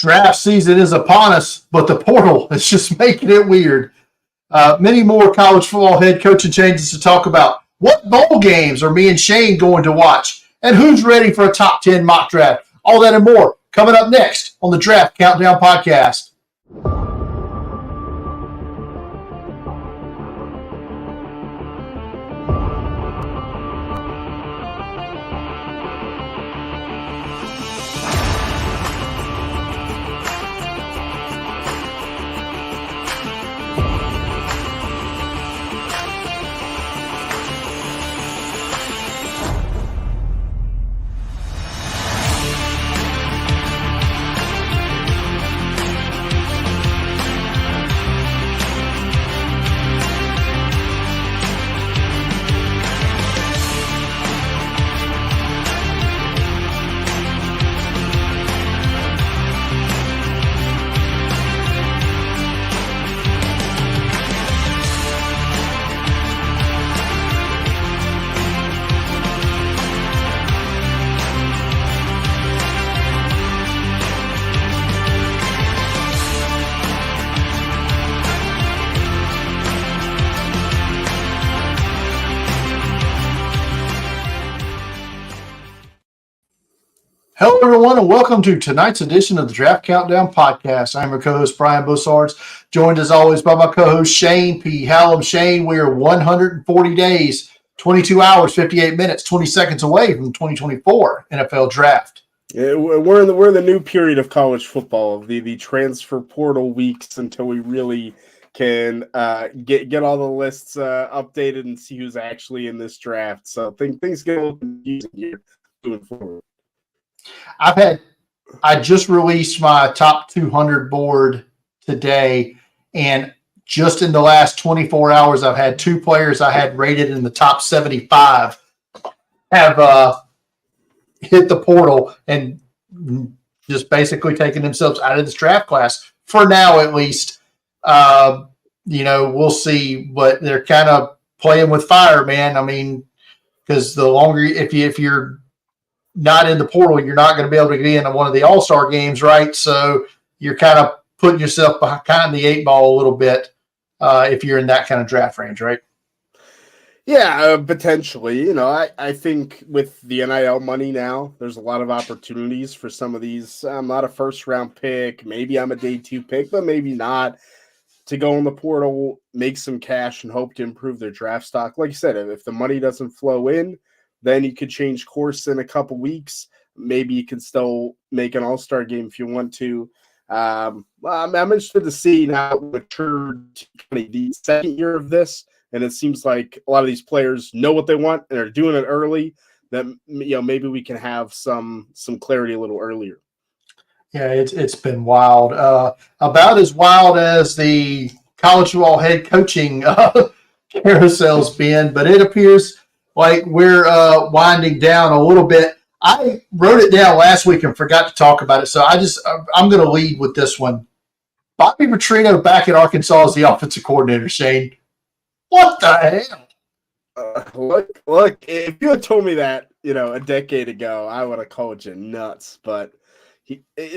Draft season is upon us, but the portal is just making it weird. Many more college football head coaching changes to talk about. What bowl games are me and Shane going to watch? And who's ready for a top 10 mock draft? All that and more coming up next on the Draft Countdown Podcast. Hello, everyone, and welcome to tonight's edition of the Draft Countdown Podcast. I'm your co-host, Brian Bussards, joined as always by my co-host, Shane P. Hallam. Shane, we are 140 days, 22 hours, 58 minutes, 20 seconds away from the 2024 NFL Draft. Yeah, we're in the new period of college football, the transfer portal weeks until we really can get all the lists updated and see who's actually in this draft. So things get a little confusing here moving forward. I just released my top 200 board today, and just in the last 24 hours, I've had two players I had rated in the top 75 have hit the portal and just basically taken themselves out of this draft class for now, at least. We'll see, but they're kind of playing with fire, man. I mean, because the longer, if you're not in the portal, you're not going to be able to get into one of the all-star games, right? So you're kind of putting yourself behind the eight ball a little bit if you're in that kind of draft range, right? Yeah, potentially. I think with the NIL money now, there's a lot of opportunities for some of these. I'm not a first-round pick. Maybe I'm a day two pick, but maybe not. To go in the portal, make some cash, and hope to improve their draft stock. Like you said, if the money doesn't flow in, then you could change course in a couple weeks. Maybe you can still make an all-star game if you want to. I'm interested to see now matured the second year of this, and it seems like a lot of these players know what they want and are doing it early. That maybe we can have some clarity a little earlier. Yeah, it's been wild. About as wild as the college football head coaching carousel's been, but it appears like we're winding down a little bit. I wrote it down last week and forgot to talk about it, so I'm going to lead with this one. Bobby Petrino back at Arkansas as the offensive coordinator, Shane. What the hell? Look, if you had told me that, a decade ago, I would have called you nuts. But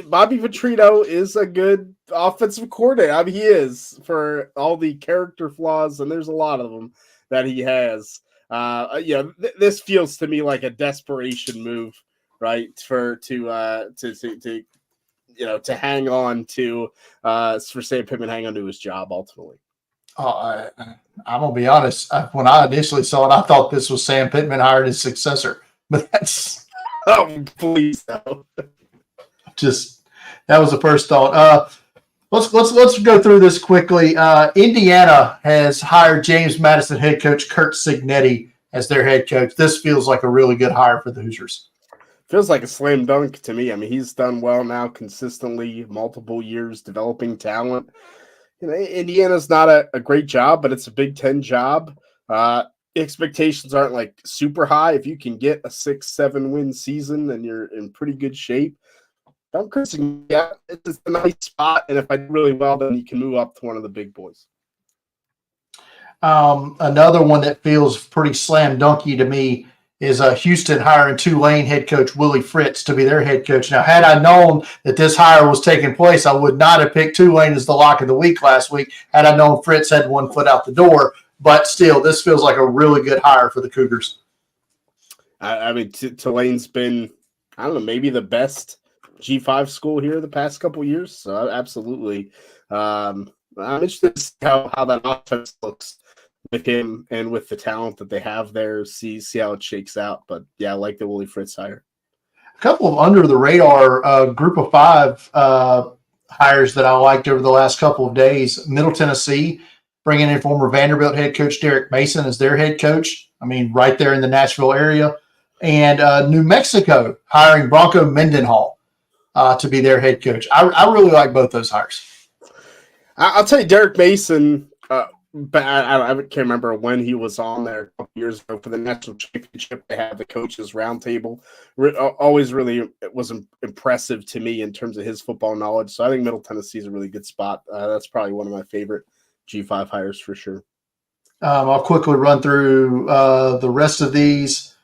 Bobby Petrino is a good offensive coordinator. I mean, he is, for all the character flaws, and there's a lot of them that he has. This feels to me like a desperation move, right? To hang on to for Sam Pittman, hang on to his job ultimately. I'm gonna be honest. When I initially saw it, I thought this was Sam Pittman hired his successor, but that's please no. That was the first thought. Let's go through this quickly. Indiana has hired James Madison head coach Curt Cignetti as their head coach. This feels like a really good hire for the Hoosiers. Feels like a slam dunk to me. I mean, he's done well now consistently, multiple years developing talent. Indiana's not a great job, but it's a Big Ten job. Expectations aren't like super high. If you can get a 6-7 win season, then you're in pretty good shape. Don't Curt Cignetti, yeah, it's a nice spot, and if I do really well, then you can move up to one of the big boys. Another one that feels pretty slam dunky to me is Houston hiring Tulane head coach Willie Fritz to be their head coach. Now, had I known that this hire was taking place, I would not have picked Tulane as the lock of the week last week had I known Fritz had one foot out the door. But still, this feels like a really good hire for the Cougars. I mean, Tulane's been, I don't know, maybe the best G5 school here the past couple years. So absolutely. I'm interested to see how that offense looks with him and with the talent that they have there. See how it shakes out. But yeah, I like the Willie Fritz hire. A couple of under the radar group of five hires that I liked over the last couple of days. Middle Tennessee bringing in former Vanderbilt head coach Derek Mason as their head coach. I mean, right there in the Nashville area. And New Mexico hiring Bronco Mendenhall to be their head coach. I really like both those hires. I'll tell you, Derek Mason, but I can't remember when he was on there a couple years ago for the national championship. They had the coaches roundtable. Always really it was impressive to me in terms of his football knowledge. So I think Middle Tennessee is a really good spot. That's probably one of my favorite G5 hires for sure. I'll quickly run through the rest of these.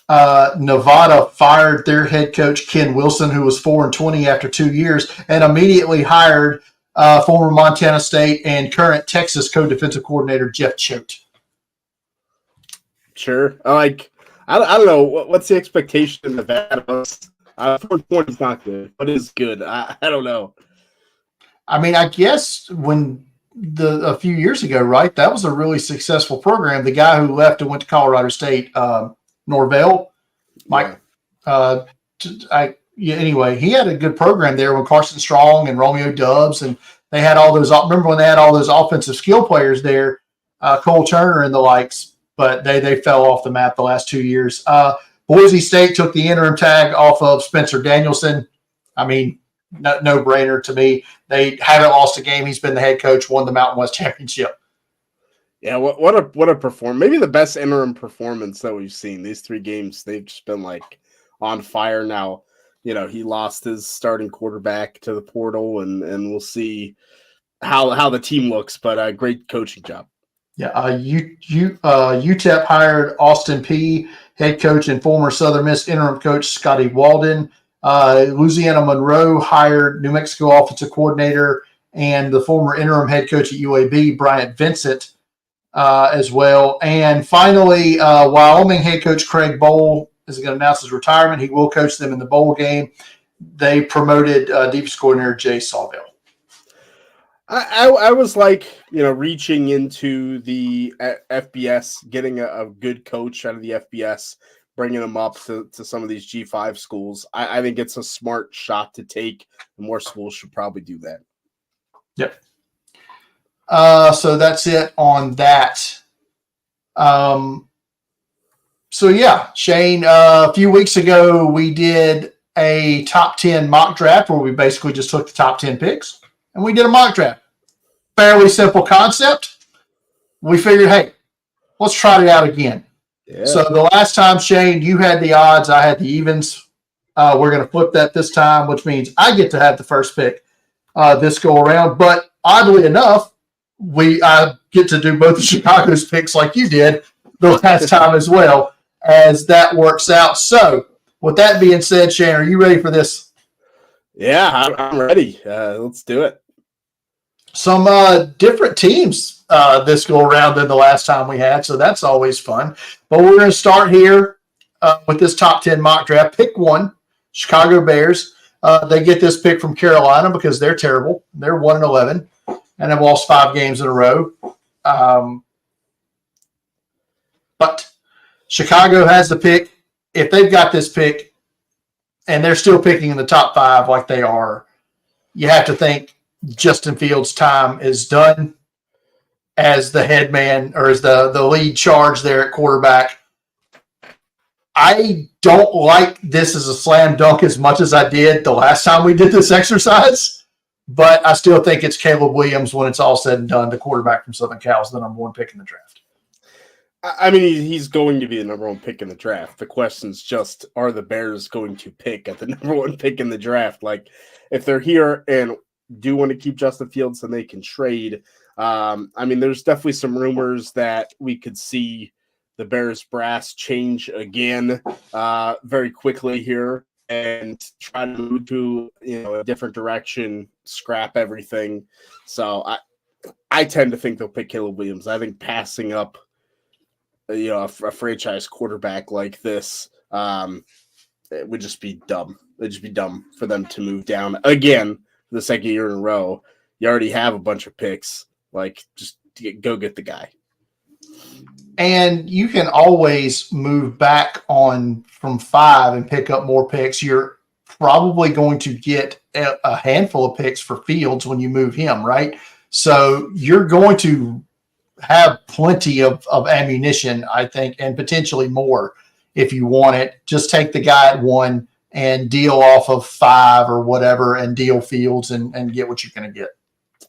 Nevada fired their head coach Ken Wilson, who was 4-20 after 2 years, and immediately hired former Montana State and current Texas co-defensive coordinator Jeff Choate. Sure, I don't know what's the expectation in Nevada. 4-20 is not good, but it's good. I don't know. I mean, I guess when a few years ago, right? That was a really successful program. The guy who left and went to Colorado State, Norvell, Mike. Anyway, he had a good program there when Carson Strong and Romeo Dubs, and they had all those. Remember when they had all those offensive skill players there, Cole Turner and the likes, but they fell off the map the last 2 years. Boise State took the interim tag off of Spencer Danielson. I mean, no brainer to me. They haven't lost a game. He's been the head coach, won the Mountain West Championship. Yeah, what a performance. Maybe the best interim performance that we've seen. These 3 games, they've just been like on fire now. You know, he lost his starting quarterback to the portal, and we'll see how the team looks, but a great coaching job. Yeah, UTEP hired Austin Peay, head coach, and former Southern Miss interim coach Scotty Walden. Louisiana Monroe hired New Mexico offensive coordinator and the former interim head coach at UAB, Bryant Vincent, as well. And finally, Wyoming head coach Craig Bowl is going to announce his retirement. He will coach them in the bowl game. They promoted defensive coordinator Jay Sawville. I was like, reaching into the FBS, getting a good coach out of the FBS, bringing them up to some of these G5 schools. I think it's a smart shot to take. More schools should probably do that. Yep. So that's it on that. So yeah, Shane, a few weeks ago, we did a top 10 mock draft where we basically just took the top 10 picks and we did a mock draft. Fairly simple concept. We figured, hey, let's try it out again. Yeah. So the last time, Shane, you had the odds, I had the evens. We're going to flip that this time, which means I get to have the first pick this go around. But oddly enough, I get to do both of Chicago's picks like you did the last time as well, as that works out. So with that being said, Shane, are you ready for this? Yeah, I'm ready. Let's do it. Some different teams this go around than the last time we had, so that's always fun. But we're going to start here with this top 10 mock draft. Pick 1, Chicago Bears. They get this pick from Carolina because they're terrible. They're 1-11 and have lost 5 games in a row. But Chicago has the pick. If they've got this pick and they're still picking in the top 5 like they are, you have to think Justin Fields' time is done as the head man or as the lead charge there at quarterback. I don't like this as a slam dunk as much as I did the last time we did this exercise, but I still think it's Caleb Williams when it's all said and done, the quarterback from Southern Cal is the number 1 pick in the draft. I mean, he's going to be the number 1 pick in the draft. The question's just, are the Bears going to pick at the number 1 pick in the draft? Like, if they're here and do want to keep Justin Fields, then they can trade. I mean, there's definitely some rumors that we could see the Bears brass change again very quickly here and try to move to a different direction, scrap everything. So I tend to think they'll pick Caleb Williams. I think passing up a franchise quarterback like this it would just be dumb. It'd just be dumb for them to move down again for the second year in a row. You already have a bunch of picks. Like, just go get the guy. And you can always move back on from 5 and pick up more picks. You're probably going to get a handful of picks for Fields when you move him, right? So you're going to have plenty of ammunition, I think, and potentially more if you want it. Just take the guy at 1 and deal off of 5 or whatever and deal Fields and get what you're going to get.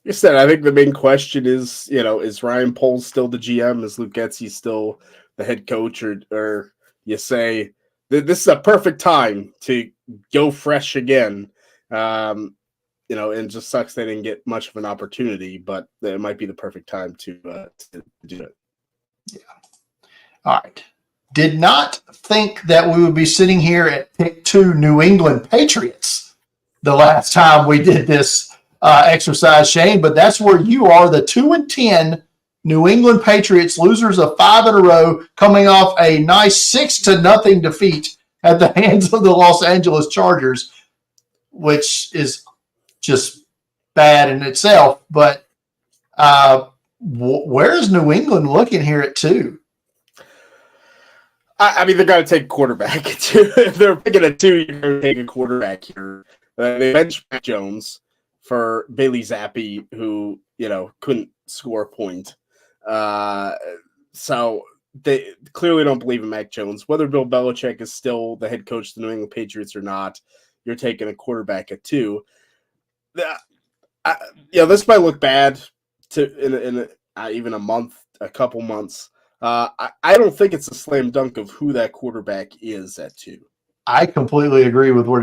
You said, I think the main question is, is Ryan Poles still the GM? Is Luke Getsy still the head coach? Or you say, this is a perfect time to go fresh again. And it just sucks they didn't get much of an opportunity, but it might be the perfect time to do it. Yeah. All right. Did not think that we would be sitting here at pick 2 New England Patriots the last time we did this exercise, Shane, but that's where you are, the 2-10 New England Patriots, losers of 5 in a row, coming off a nice 6-0 defeat at the hands of the Los Angeles Chargers, which is just bad in itself. But where is New England looking here at 2? I mean, they're going to take a quarterback. If they're picking a 2, you're going to take a quarterback here. They benched Mac Jones for Bailey Zappi, who, couldn't score a point. So they clearly don't believe in Mac Jones. Whether Bill Belichick is still the head coach of the New England Patriots or not, you're taking a quarterback at 2. This might look bad in even a couple months. I don't think it's a slam dunk of who that quarterback is at 2. I completely agree with where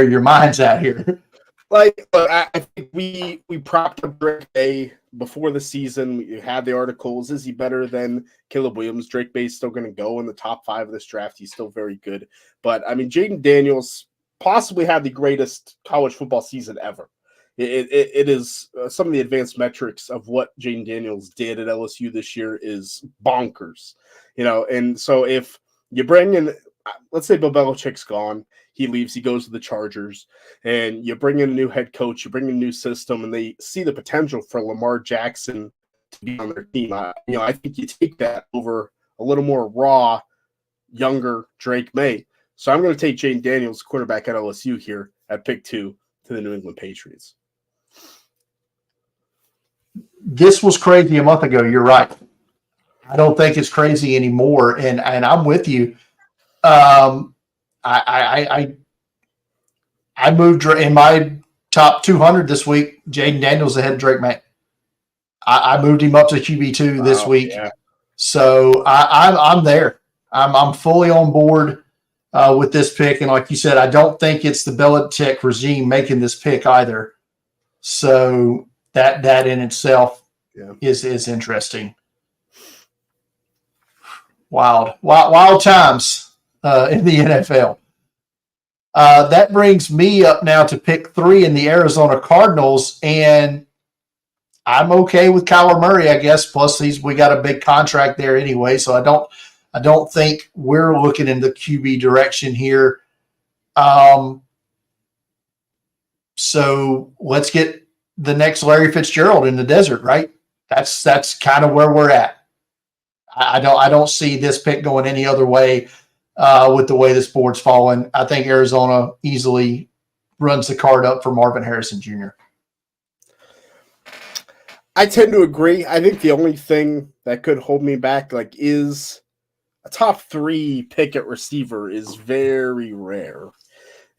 your mind's at here. Like, I think we propped up Drake May before the season. We had the articles. Is he better than Caleb Williams? Drake May's still going to go in the top 5 of this draft. He's still very good. But, I mean, Jaden Daniels possibly had the greatest college football season ever. It is some of the advanced metrics of what Jaden Daniels did at LSU this year is bonkers. And so if you bring in, let's say Bill Belichick's gone, he leaves, he goes to the Chargers, and you bring in a new head coach, you bring in a new system, and they see the potential for Lamar Jackson to be on their team. I think you take that over a little more raw, younger Drake May. So I'm going to take Jaden Daniels, quarterback at LSU here at pick 2 to the New England Patriots. This was crazy a month ago. You're right. I don't think it's crazy anymore, and I'm with you. I moved in my top 200 this week. Jaden Daniels ahead of Drake May. I moved him up to QB2 this week, so I'm there. I'm fully on board with this pick, and like you said, I don't think it's the Belichick regime making this pick either. So that in itself is interesting. Wild times in the NFL. That brings me up now to pick 3 in the Arizona Cardinals, and I'm okay with Kyler Murray, I guess. Plus, we got a big contract there anyway, so I don't think we're looking in the QB direction here. So let's get the next Larry Fitzgerald in the desert, right? That's kind of where we're at. I don't see this pick going any other way with the way this board's fallen. I think Arizona easily runs the card up for Marvin Harrison Jr. I tend to agree. I think the only thing that could hold me back is a top 3 pick at receiver is very rare.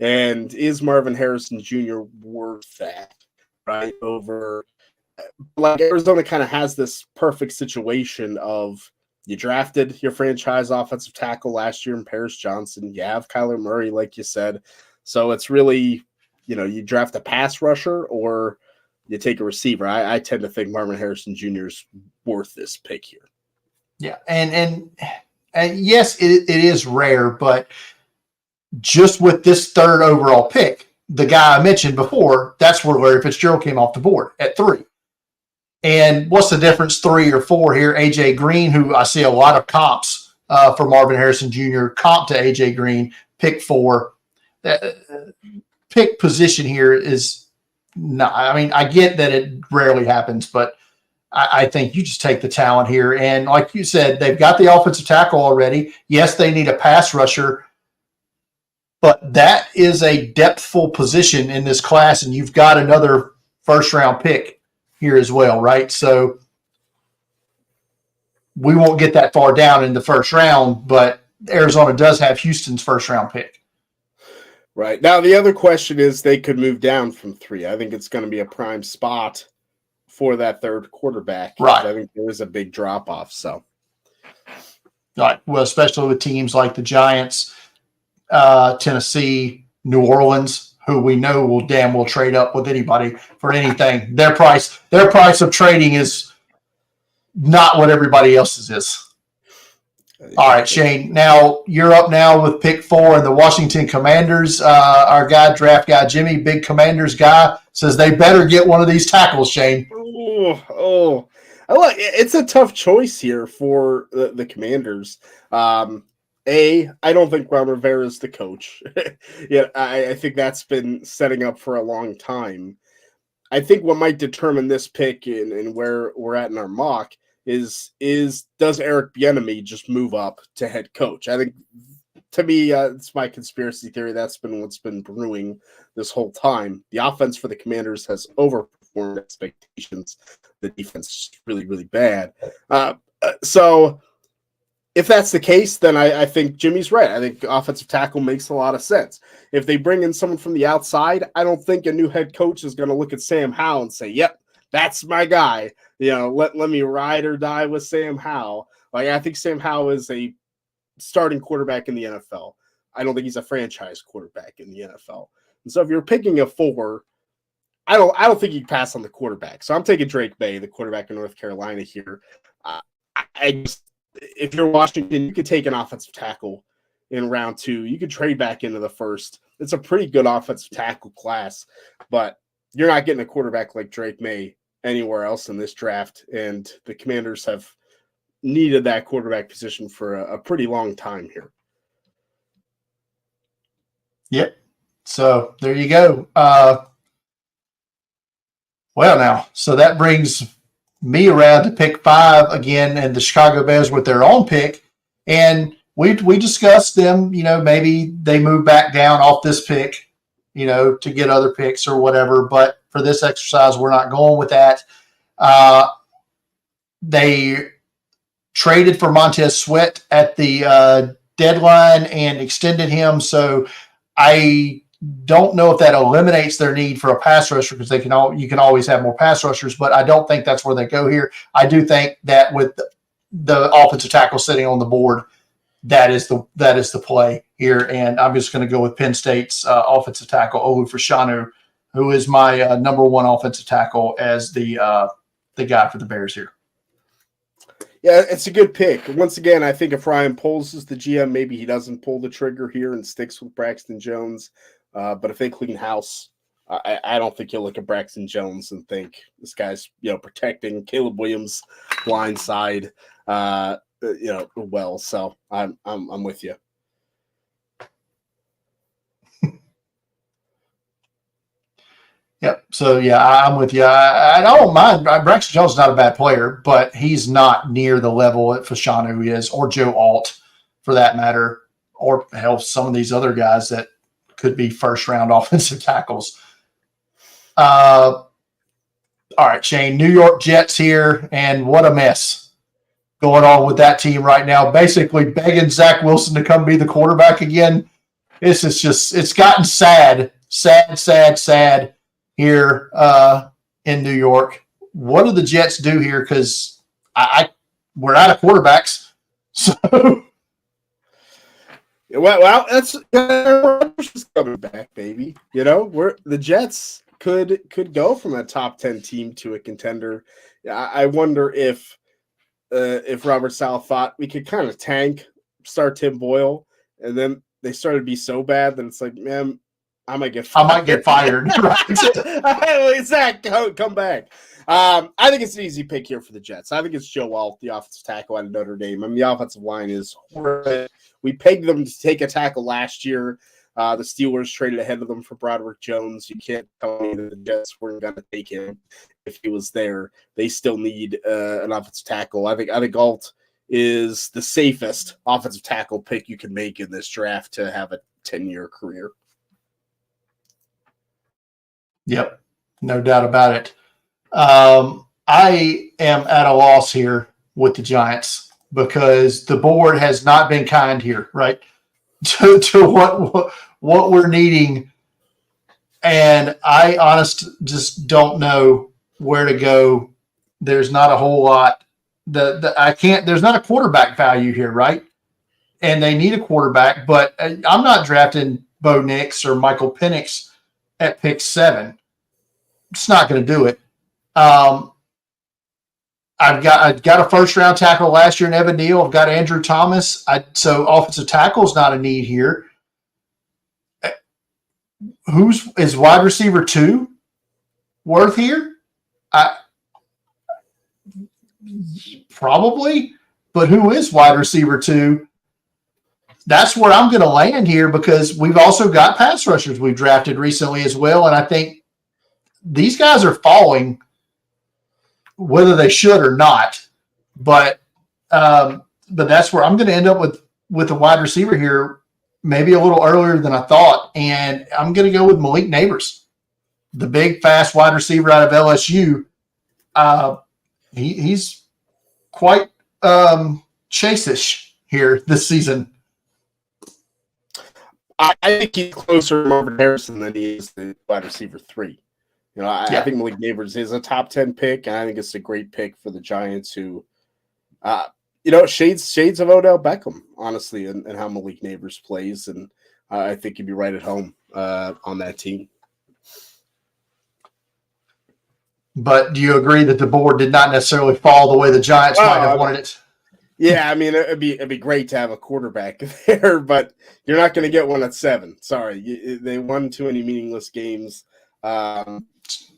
And is Marvin Harrison Jr. worth that, right? Over, Arizona kind of has this perfect situation of you drafted your franchise offensive tackle last year in Paris Johnson. You have Kyler Murray, like you said. So it's really, you draft a pass rusher or you take a receiver. I tend to think Marvin Harrison Jr. is worth this pick here. Yeah, and yes, it is rare, but just with this third overall pick, the guy I mentioned before, that's where Larry Fitzgerald came off the board at 3. And what's the difference, 3 or 4 here? AJ Green, who I see a lot of comps for Marvin Harrison Jr., comp to AJ Green, pick 4. Pick position here is not, I mean, I get that it rarely happens, but I think you just take the talent here. And like you said, they've got the offensive tackle already. Yes, they need a pass rusher, but that is a depthful position in this class, and you've got another first round pick here as well, right? So we won't get that far down in the first round, but Arizona does have Houston's first round pick. Right. Now, the other question is they could move down from 3. I think it's going to be a prime spot for that third quarterback. Right. I think there is a big drop off. So, right. Well, especially with teams like the Giants, Tennessee, New Orleans, who we know will trade up with anybody for anything. Their price of trading is not what everybody else's is. All right, Shane. Now you're up now with pick 4 and the Washington Commanders. Our draft guy, Jimmy, big Commanders guy, says they better get one of these tackles, Shane. It's a tough choice here for the Commanders. I don't think Ron Rivera is the coach. Yeah, I think that's been setting up for a long time. I think what might determine this pick and where we're at in our mock is does Eric Bieniemy just move up to head coach? I think, to me, it's my conspiracy theory. That's been what's been brewing this whole time. The offense for the Commanders has overperformed expectations. The defense is really, really bad. So if that's the case, then I think Jimmy's right. I think offensive tackle makes a lot of sense. If they bring in someone from the outside, I don't think a new head coach is going to look at Sam Howell and say, yep, that's my guy. Let me ride or die with Sam Howell. I think Sam Howell is a starting quarterback in the NFL. I don't think he's a franchise quarterback in the NFL. And so if you're picking a 4, I don't think you pass on the quarterback. So I'm taking Drake May, the quarterback in North Carolina here. If you're Washington, you could take an offensive tackle in round 2. You could trade back into the first. It's a pretty good offensive tackle class, but you're not getting a quarterback like Drake May anywhere else in this draft. And the Commanders have needed that quarterback position for a pretty long time here. Yep. So there you go. So that brings me around to pick 5 again, and the Chicago Bears with their own pick. And we discussed them, maybe they move back down off this pick, to get other picks or whatever. But for this exercise, we're not going with that. They traded for Montez Sweat at the deadline and extended him. So I don't know if that eliminates their need for a pass rusher, because you can always have more pass rushers, but I don't think that's where they go here. I do think that with the offensive tackle sitting on the board, that is the play here. And I'm just going to go with Penn State's offensive tackle, Olu Fashanu, who is my number 1 offensive tackle as the guy for the Bears here. Yeah, it's a good pick. Once again, I think if Ryan Poles is the GM, maybe he doesn't pull the trigger here and sticks with Braxton Jones. But if they clean house, I don't think you'll look at Braxton Jones and think this guy's protecting Caleb Williams' blind side well. So I'm with you. Yep. So I'm with you. I don't mind. Braxton Jones is not a bad player, but he's not near the level that Fashanu is, or Joe Alt, for that matter, or hell, some of these other guys that could be first-round offensive tackles. All right, Shane. New York Jets here, and what a mess going on with that team right now. Basically begging Zach Wilson to come be the quarterback again. It's gotten sad here in New York. What do the Jets do here? Because we're out of quarterbacks. So well, that's coming back, baby. The Jets could go from a top 10 team to a contender. I wonder if if Robert Saleh thought we could kind of tank, start Tim Boyle, and then they started to be so bad that it's like, man, I might get fired. Right. It's that come back. I think it's an easy pick here for the Jets. I think it's Joe Alt, the offensive tackle out of Notre Dame. I mean, the offensive line is horrific. We pegged them to take a tackle last year. The Steelers traded ahead of them for Broderick Jones. You can't tell me that the Jets weren't going to take him if he was there. They still need an offensive tackle. I think Alt is the safest offensive tackle pick you can make in this draft to have a 10-year career. Yep, no doubt about it. I am at a loss here with the Giants because the board has not been kind here, right? To what we're needing, and I honestly just don't know where to go. There's not a whole lot. There's not a quarterback value here, right? And they need a quarterback, but I'm not drafting Bo Nix or Michael Penix at pick 7. It's not going to do it. I've got a first round tackle last year in Evan Neal. I've got Andrew Thomas. So offensive tackle is not a need here. Is wide receiver 2 worth here? Probably, but who is wide receiver 2? That's where I'm going to land here because we've also got pass rushers we've drafted recently as well, and I think these guys are falling whether they should or not. But that's where I'm going to end up with a wide receiver here, maybe a little earlier than I thought, and I'm going to go with Malik Neighbors, the big, fast wide receiver out of LSU. He's quite chase-ish here this season. I think he's closer to Marvin Harrison than he is the wide receiver 3. You know, I think Malik Neighbors is a top 10 pick, and I think it's a great pick for the Giants who, shades of Odell Beckham, honestly, and how Malik Neighbors plays, and I think he'd be right at home on that team. But do you agree that the board did not necessarily fall the way the Giants might have wanted it? Yeah, I mean, it'd be great to have a quarterback there, but you're not going to get one at 7. Sorry, they won too many meaningless games.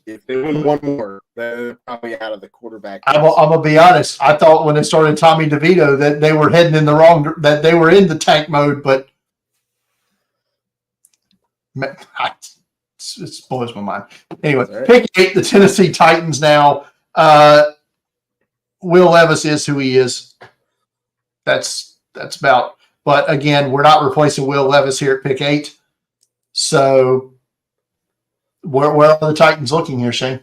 If they win one more, they're probably out of the quarterback. I'm gonna be honest. I thought when they started Tommy DeVito that they were heading in that they were in the tank mode, but it blows my mind. Anyway, right. Pick 8, the Tennessee Titans now. Will Levis is who he is. That's about. But again, we're not replacing Will Levis here at pick 8. So where are the Titans looking here, Shane?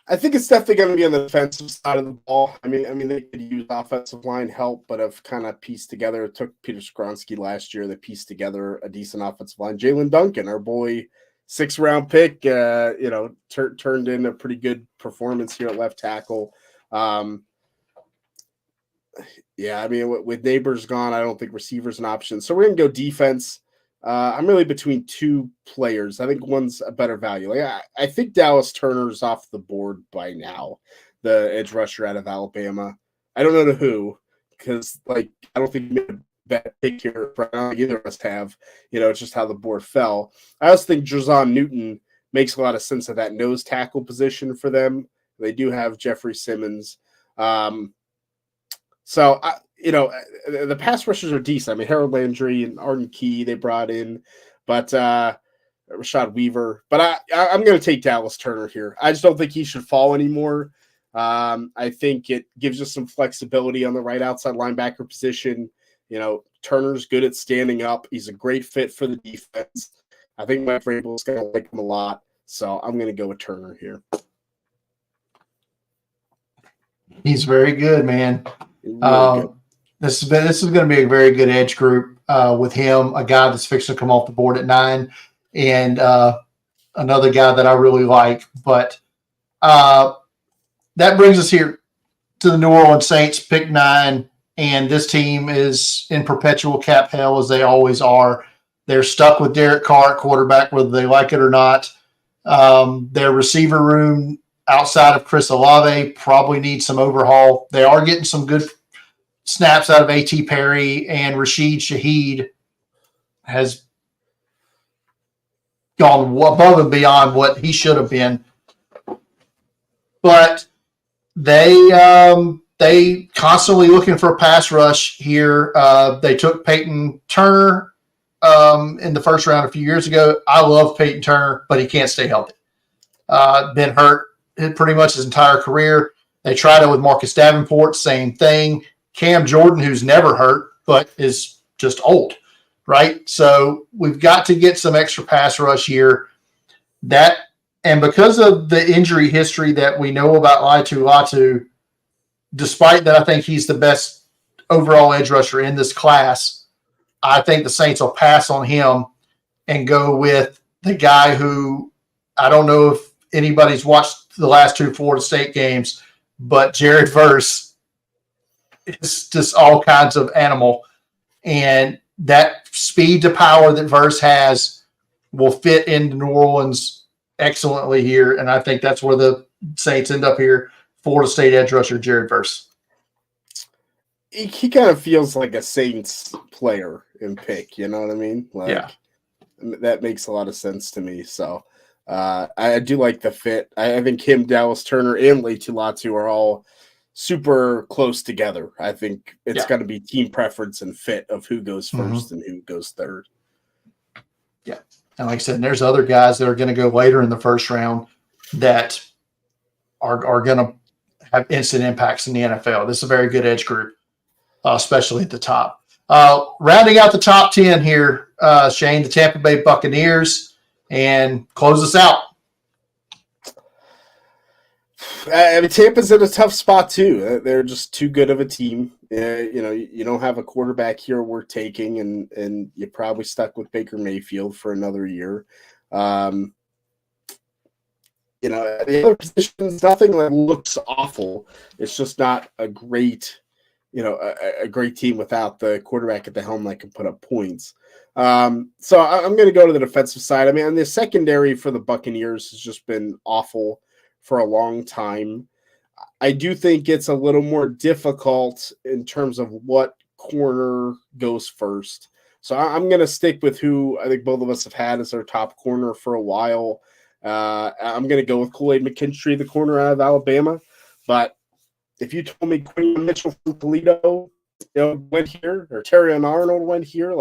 I think it's definitely going to be on the defensive side of the ball. I mean, they could use offensive line help, but have kind of pieced together. It took Peter Skronsky last year. They pieced together a decent offensive line. Jalen Duncan, our boy, 6th-round pick, turned in a pretty good performance here at left tackle. Yeah, I mean, with Neighbors gone, I don't think receiver's an option. So we're going to go defense. I'm really between 2 players. I think one's a better value. I think Dallas Turner's off the board by now, the edge rusher out of Alabama. I don't know to who, because I don't think he made a bad pick here. I don't think either of us have. It's just how the board fell. I also think Jazon Newton makes a lot of sense at that nose tackle position for them. They do have Jeffrey Simmons. So the pass rushers are decent. I mean, Harold Landry and Arden Key they brought in, but Rashad Weaver. But I'm going to take Dallas Turner here. I just don't think he should fall anymore. I think it gives us some flexibility on the right outside linebacker position. Turner's good at standing up. He's a great fit for the defense. I think Mike Vrabel's going to like him a lot. So I'm going to go with Turner here. He's very good, man. Really good. This is going to be a very good edge group with him, a guy that's fixing to come off the board at 9, and another guy that I really like. But that brings us here to the New Orleans Saints, pick 9, and this team is in perpetual cap hell as they always are. They're stuck with Derek Carr at quarterback, whether they like it or not. Their receiver room outside of Chris Olave, probably needs some overhaul. They are getting some good snaps out of A.T. Perry, and Rashid Shaheed has gone above and beyond what he should have been. But they constantly looking for a pass rush here. They took Peyton Turner in the first round a few years ago. I love Peyton Turner, but he can't stay healthy. Been hurt pretty much his entire career. They tried it with Marcus Davenport, same thing. Cam Jordan, who's never hurt, but is just old, right? So we've got to get some extra pass rush here. And because of the injury history that we know about Latu, despite that I think he's the best overall edge rusher in this class, I think the Saints will pass on him and go with the guy who, I don't know if anybody's watched the last two Florida State games, but Jared Verse is just all kinds of animal. And that speed to power that Verse has will fit into New Orleans excellently here. And I think that's where the Saints end up here. Florida State edge rusher Jared Verse. He kind of feels like a Saints player in pick, you know what I mean? Like, yeah. That makes a lot of sense to me. So I do like the fit. I think him, Dallas Turner, and Latu Latu are all super close together. I think it's going to be team preference and fit of who goes first and who goes third. Yeah. And like I said, there's other guys that are going to go later in the first round that are going to have instant impacts in the NFL. This is a very good edge group, especially at the top. Rounding out the top 10 here, Shane, the Tampa Bay Buccaneers, and close us out. I mean, Tampa's in a tough spot too. They're just too good of a team. You don't have a quarterback here worth taking, and you're probably stuck with Baker Mayfield for another year. The other positions, nothing that looks awful. It's just not a great, a great team without the quarterback at the helm that can put up points. So I'm going to go to the defensive side. I mean, the secondary for the Buccaneers has just been awful for a long time. I do think it's a little more difficult in terms of what corner goes first. So I'm going to stick with who I think both of us have had as our top corner for a while. I'm going to go with Kool-Aid McKinstry, the corner out of Alabama. But if you told me Quinn Mitchell from Toledo went here, or Terrion Arnold went here,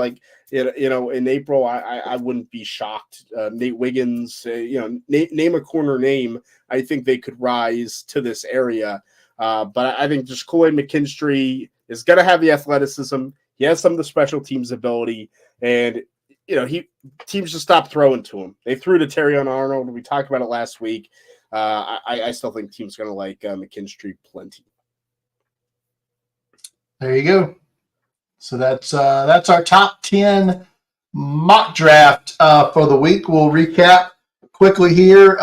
in April, I wouldn't be shocked. Nate Wiggins, name a corner name. I think they could rise to this area. But I think just Kool-Aid McKinstry is going to have the athleticism. He has some of the special teams ability, and teams just stopped throwing to him. They threw to Terrion Arnold. We talked about it last week. I still think teams going to like McKinstry plenty. There you go. So that's our top 10 mock draft for the week. We'll recap quickly here.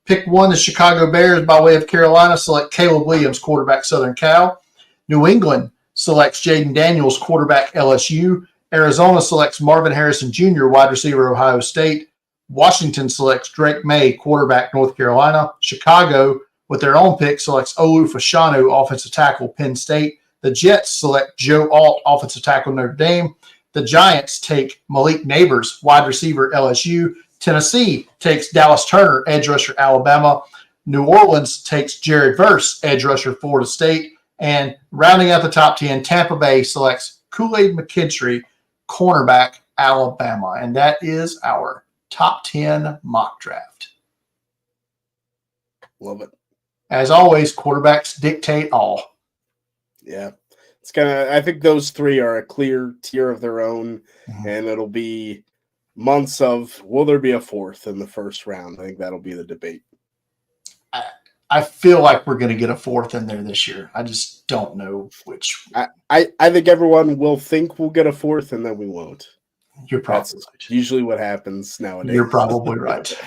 Pick 1, the Chicago Bears by way of Carolina select Caleb Williams, quarterback Southern Cal. New England selects Jaden Daniels, quarterback LSU. Arizona selects Marvin Harrison Jr., wide receiver Ohio State. Washington selects Drake May, quarterback North Carolina. Chicago, with their own pick, selects Olu Fashanu, offensive tackle Penn State. The Jets select Joe Alt, offensive tackle Notre Dame. The Giants take Malik Neighbors, wide receiver LSU. Tennessee takes Dallas Turner, edge rusher Alabama. New Orleans takes Jared Verse, edge rusher Florida State. And rounding out the top 10, Tampa Bay selects Kool-Aid McKinstry, cornerback Alabama. And that is our top 10 mock draft. Love it. As always, quarterbacks dictate all. Yeah. I think those three are a clear tier of their own, and it'll be months of, will there be a fourth in the first round? I think that'll be the debate. I feel like we're going to get a fourth in there this year. I just don't know which. I think everyone will think we'll get a fourth, and then we won't. You're probably right. Usually what happens nowadays. You're probably right.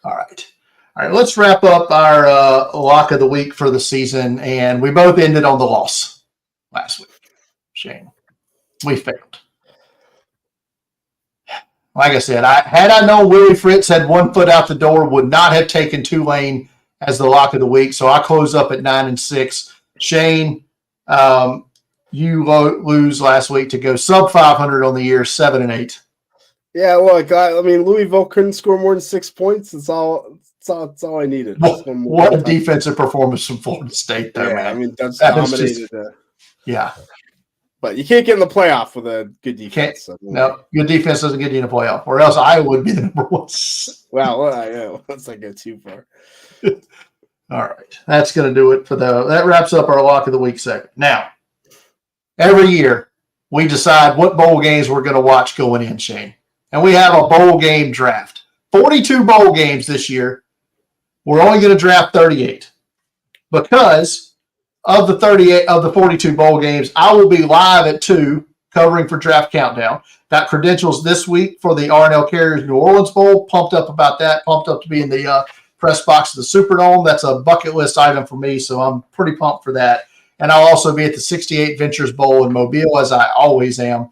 All right. Let's wrap up our lock of the week for the season. And we both ended on the loss last week. Shane, we failed. Like I said, had I known Willie Fritz had one foot out the door, would not have taken Tulane as the lock of the week. So I close up at 9-6. Shane, you lose last week to go sub 500 on the year, 7-8. Yeah, look, I mean, Louisville couldn't score more than 6 points. That's all I needed. What a defensive performance from Florida State, though, man. I mean, that's that dominated. Yeah. But you can't get in the playoff with a good defense. No, good defense doesn't get you in a playoff, or else I would be the number one. Well, let's not go too far. All right. That's going to do it for that wraps up our lock of the week segment. Now, every year we decide what bowl games we're going to watch going in, Shane. And we have a bowl game draft. 42 bowl games this year. We're only going to draft 38 because of the 42 bowl games, I will be live at 2 covering for Draft Countdown. Got credentials this week for the R&L Carriers New Orleans Bowl. Pumped up about that. Pumped up to be in the press box of the Superdome. That's a bucket list item for me, so I'm pretty pumped for that. And I'll also be at the 68 Ventures Bowl in Mobile, as I always am.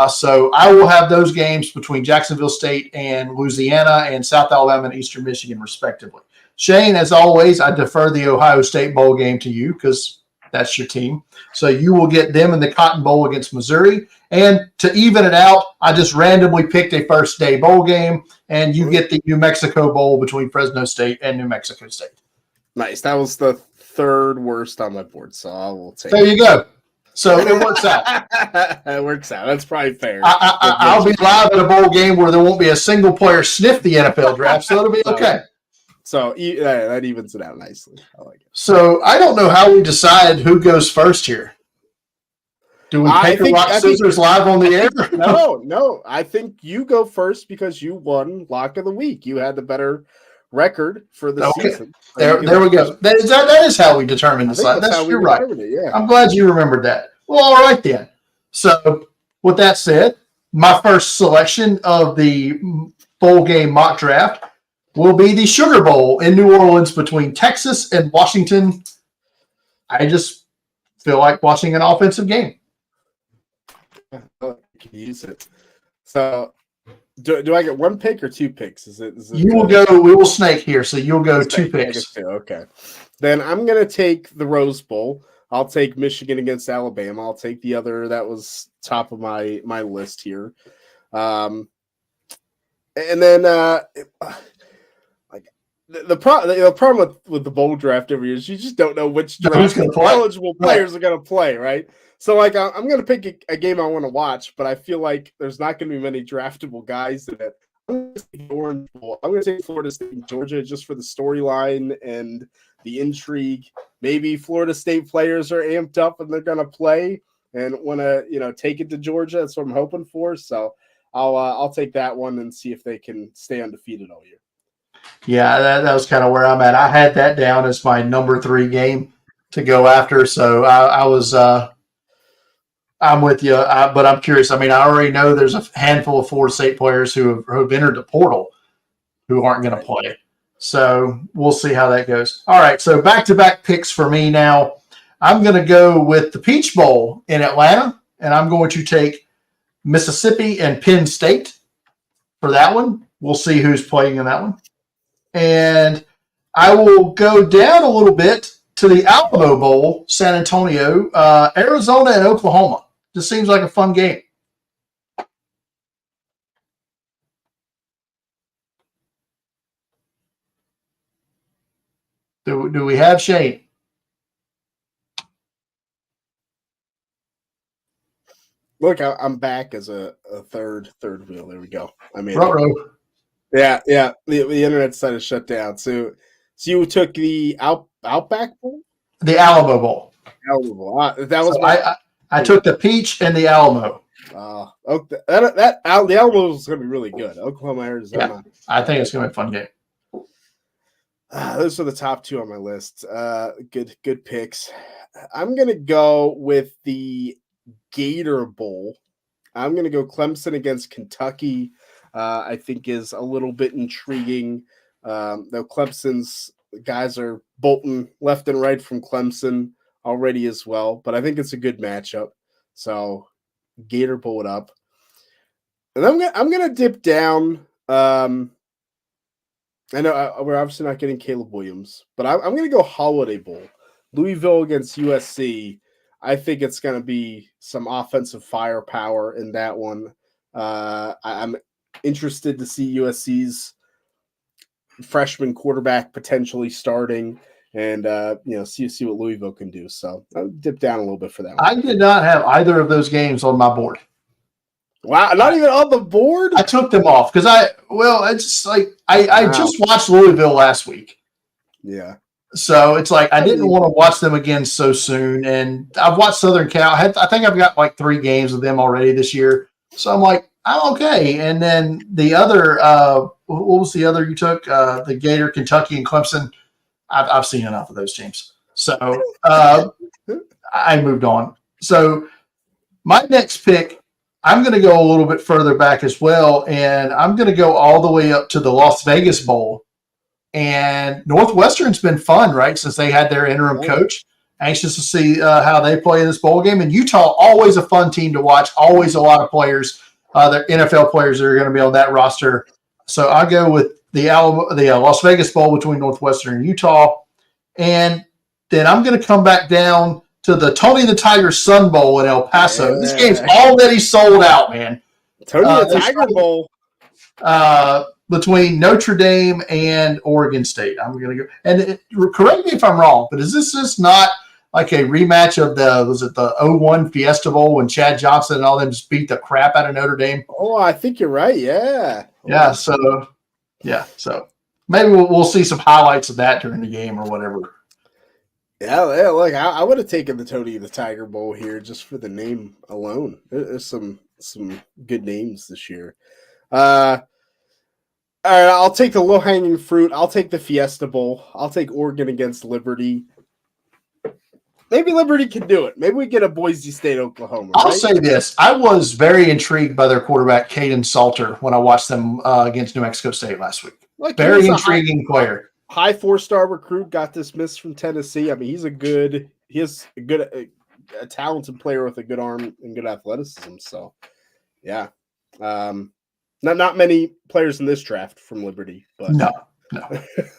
So I will have those games between Jacksonville State and Louisiana and South Alabama and Eastern Michigan, respectively. Shane, as always, I defer the Ohio State Bowl game to you because that's your team. So you will get them in the Cotton Bowl against Missouri. And to even it out, I just randomly picked a first day bowl game, and you get the New Mexico Bowl between Fresno State and New Mexico State. Nice. That was the third worst on my board, so I will take it. There you go. So it works out. It works out. That's probably fair. I'll be live at a bowl game where there won't be a single player sniff the NFL draft, so it'll be okay. So that evens it out nicely. I like it. So I don't know how we decide who goes first here. Do we paper, rock, scissors live on the air? No. I think you go first because you won Lock of the Week. You had the better record for the season. There we go. That is how we determine this. You're right. Yeah. I'm glad you remembered that. Well, all right then. So with that said, my first selection of the bowl game mock draft will be the Sugar Bowl in New Orleans between Texas and Washington. I just feel like watching an offensive game. I can use it. So, do I get one pick or 2 picks? Is it you will go. We will snake here, so you'll go 2 picks. Okay. Then I'm gonna take the Rose Bowl. I'll take Michigan against Alabama. I'll take the other that was top of my list here. And then the problem with the bowl draft every year is you just don't know which eligible players are going to play, right? So, like, I'm going to pick a game I want to watch, but I feel like there's not going to be many draftable guys in it. I'm going to take the Orange Bowl. I'm going to take Florida State and Georgia just for the storyline and the intrigue. Maybe Florida State players are amped up and they're going to play and want to, take it to Georgia. That's what I'm hoping for. So I'll take that one and see if they can stay undefeated all year. Yeah, that was kind of where I'm at. I had that down as my number 3 game to go after. So I was I'm with you, but I'm curious. I mean, I already know there's a handful of Florida State players who have entered the portal who aren't going to play. So we'll see how that goes. All right, so back-to-back picks for me now. I'm going to go with the Peach Bowl in Atlanta, and I'm going to take Mississippi and Penn State for that one. We'll see who's playing in that one. And I will go down a little bit to the Alamo Bowl, San Antonio, Arizona and Oklahoma. This seems like a fun game. Do we have Shane? Look, I'm back as a third wheel. There we go. I mean, yeah. The internet site is shut down. So you took the Outback Bowl, the Alamo Bowl. Alamo Bowl. That was I took the Peach and the Alamo. The Alamo is going to be really good. Oklahoma, Arizona. Yeah, I think it's going to be a fun game. Those are the top 2 on my list. Good picks. I'm going to go with the Gator Bowl. I'm going to go Clemson against Kentucky. I think is a little bit intriguing. Though Clemson's guys are bolting left and right from Clemson already as well, but I think it's a good matchup. So Gator Bowl it up. And I'm gonna dip down. I know we're obviously not getting Caleb Williams, but I'm going to go Holiday Bowl. Louisville against USC. I think it's going to be some offensive firepower in that one. I'm interested to see USC's freshman quarterback potentially starting, and see what Louisville can do. So I'll dip down a little bit for that one. I did not have either of those games on my board. Wow, not even on the board? I took them off because it's like I just watched Louisville last week. Yeah. So it's like I didn't want to watch them again so soon. And I've watched Southern Cal. I think I've got like 3 games of them already this year. So I'm like, I'm okay. And then the other, what was the other you took? The Gator, Kentucky, and Clemson. I've seen enough of those teams. So I moved on. So my next pick, I'm going to go a little bit further back as well. And I'm going to go all the way up to the Las Vegas Bowl. And Northwestern's been fun, right, since they had their interim coach. Anxious to see how they play in this bowl game. And Utah, always a fun team to watch. Always a lot of players, they're NFL players that are going to be on that roster. So I go with the Las Vegas Bowl between Northwestern and Utah. And then I'm going to come back down to the Tony the Tiger Sun Bowl in El Paso. Yeah. This game's already sold out, man. Tony the Tiger Bowl. Between Notre Dame and Oregon State. I'm going to go. And correct me if I'm wrong, but is this just not like a rematch of the 01 Fiesta Bowl when Chad Johnson and all them just beat the crap out of Notre Dame? Oh, I think you're right. Yeah. Yeah. So maybe we'll see some highlights of that during the game or whatever. Yeah. Look, I would have taken the Tony the Tiger Bowl here just for the name alone. There's some good names this year. All right, I'll take the low-hanging fruit. I'll take the Fiesta Bowl. I'll take Oregon against Liberty. Maybe Liberty can do it. Maybe we get a Boise State, Oklahoma. I'll say this. I was very intrigued by their quarterback, Caden Salter, when I watched them against New Mexico State last week. Very intriguing player. High 4-star recruit, got dismissed from Tennessee. I mean, he's a talented player with a good arm and good athleticism. So, yeah. Not many players in this draft from Liberty, but no,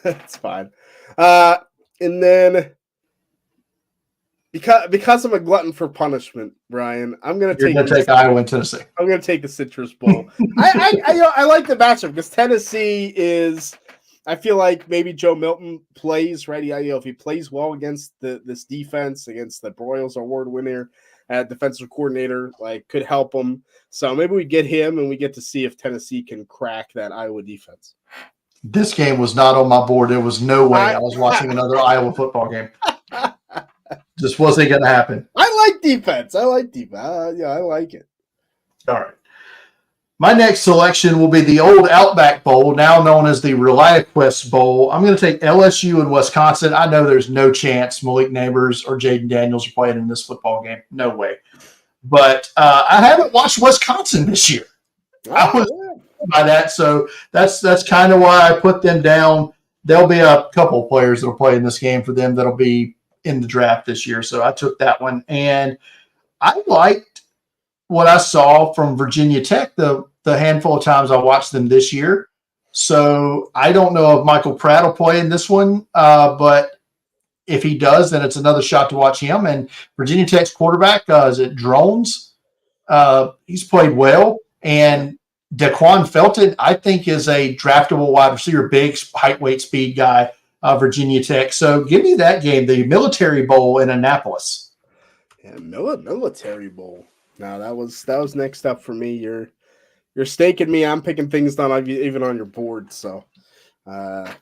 it's fine. And then because I'm a glutton for punishment, Brian, I'm going to take Iowa and Tennessee. I'm going to take the Citrus Bowl. I like the matchup because Tennessee is. I feel like maybe Joe Milton plays right. If he plays well against this defense, against the Broyles Award winner. Defensive coordinator, could help them. So maybe we get him and we get to see if Tennessee can crack that Iowa defense. This game was not on my board. There was no way I was watching another Iowa football game. Just wasn't going to happen. I like defense. I like it. All right. My next selection will be the old Outback Bowl, now known as the ReliaQuest Bowl. I'm going to take LSU and Wisconsin. I know there's no chance Malik Neighbors or Jaden Daniels are playing in this football game. No way. But I haven't watched Wisconsin this year. I was by that, so that's kind of why I put them down. There'll be a couple of players that will play in this game for them that'll be in the draft this year. So I took that one. And I liked what I saw from Virginia Tech the handful of times I watched them this year. So I don't know if Michael Pratt will play in this one, but if he does, then it's another shot to watch him. And Virginia Tech's quarterback, is it Drones? He's played well. And Daquan Felton, I think, is a draftable wide receiver, big height, weight, speed guy, Virginia Tech. So give me that game, the Military Bowl in Annapolis. Yeah, Military Bowl. No, that was next up for me. You're staking me. I'm picking things not even on your board. So, I'm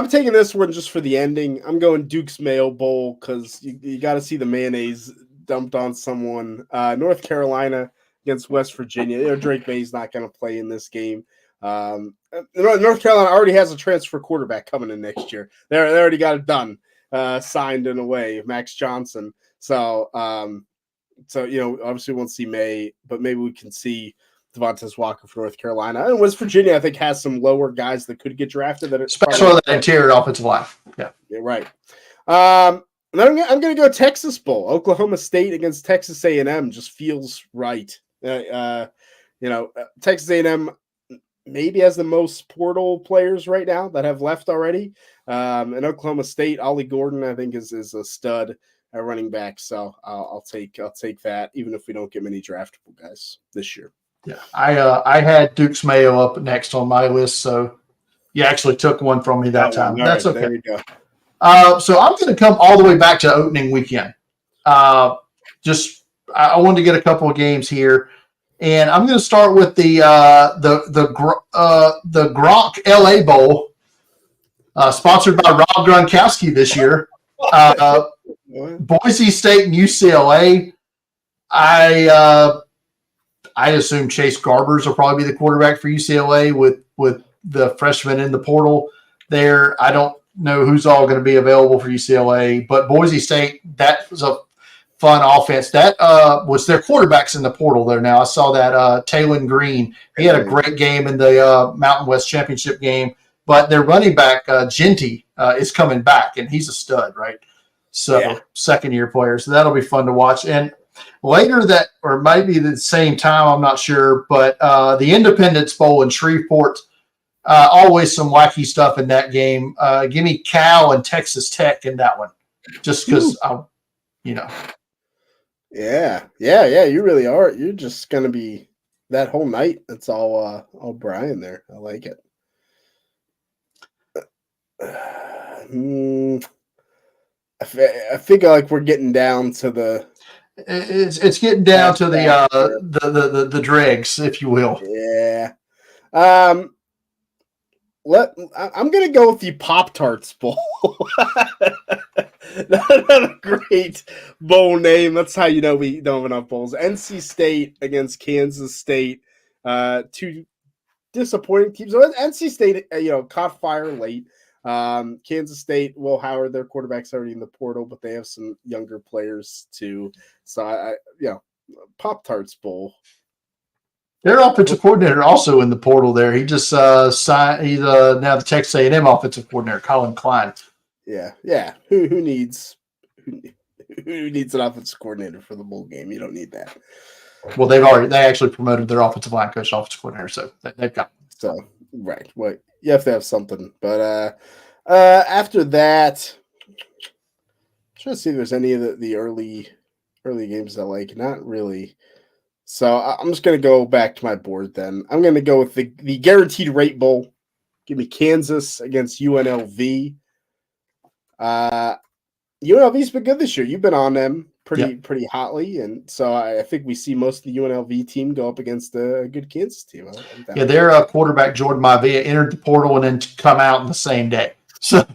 taking this one just for the ending. I'm going Duke's Mayo Bowl because you got to see the mayonnaise dumped on someone. North Carolina against West Virginia. Drake May's not going to play in this game. North Carolina already has a transfer quarterback coming in next year. They already got it done, signed in a way, Max Johnson. So, obviously we won't see May, but maybe we can see Devontae Walker for North Carolina. And West Virginia, I think, has some lower guys that could get drafted. Especially on the interior offensive line. Yeah, right. And then I'm going to go Texas Bowl. Oklahoma State against Texas A&M just feels right. Texas A&M, maybe has the most portal players right now that have left already. In Oklahoma State, Ollie Gordon, I think, is a stud at running back. So I'll take that, even if we don't get many draftable guys this year. Yeah, I had Duke's Mayo up next on my list, so you actually took one from me that time. That's okay. There we go. So I'm going to come all the way back to opening weekend. I wanted to get a couple of games here, and I'm going to start with the Gronk LA Bowl, sponsored by Rob Gronkowski this year. Boise State and UCLA. I assume Chase Garbers will probably be the quarterback for UCLA with the freshman in the portal there. I don't know who's all going to be available for UCLA, but Boise State, that was a fun offense. That was their quarterbacks in the portal there now. I saw that Taylon Green. He had a great game in the Mountain West Championship game, but their running back, Genty, is coming back, and he's a stud, right? So second-year player. So that'll be fun to watch. And later that, or maybe the same time, I'm not sure, but the Independence Bowl in Shreveport, always some wacky stuff in that game. Give me Cal and Texas Tech in that one, just because, Yeah, you really are. You're just going to be that whole night. It's all Brian there. I like it. I feel like we're getting down to the. It's getting down to the dregs, if you will. Yeah. I'm gonna go with the Pop-Tarts Bowl. Not a great bowl name. That's how you know we don't have enough bowls. NC State against Kansas State. Two disappointing teams. NC State, caught fire late. Kansas State, Will Howard, their quarterback's already in the portal, but they have some younger players too. So Pop-Tarts Bowl. Their offensive coordinator also in the portal there. He just signed. He's now the Texas A&M offensive coordinator, Colin Klein. Yeah. Who needs an offensive coordinator for the bowl game? You don't need that. Well, they actually promoted their offensive line coach, offensive coordinator, so they've got. So right, well, you have to have something. But after that, I'm trying to see if there's any of the early games I like. Not really. So I'm just going to go back to my board then. I'm going to go with the Guaranteed Rate Bowl. Give me Kansas against UNLV. UNLV's been good this year. You've been on them pretty hotly, and so I think we see most of the UNLV team go up against a good Kansas team. Yeah, their quarterback, Jordan Maivia, entered the portal and then come out in the same day. So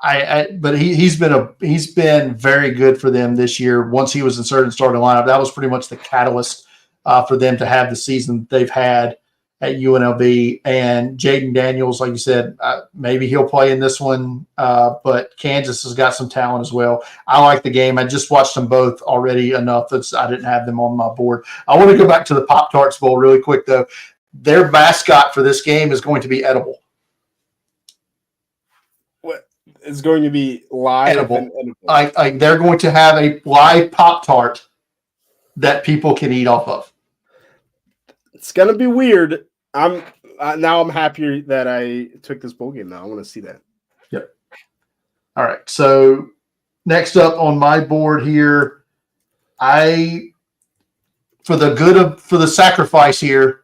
but he's been very good for them this year. Once he was inserted in starting lineup, that was pretty much the catalyst for them to have the season they've had at UNLV. And Jaden Daniels, like you said, maybe he'll play in this one, but Kansas has got some talent as well. I like the game. I just watched them both already enough that I didn't have them on my board. I want to go back to the Pop-Tarts Bowl really quick, though. Their mascot for this game is going to be edible. It's going to be live edible. They're going to have a live Pop-Tart that people can eat off of. It's going to be weird. I'm happier that I took this bowl game now. I want to see that. Yep. All right. So next up on my board here, for the sacrifice here,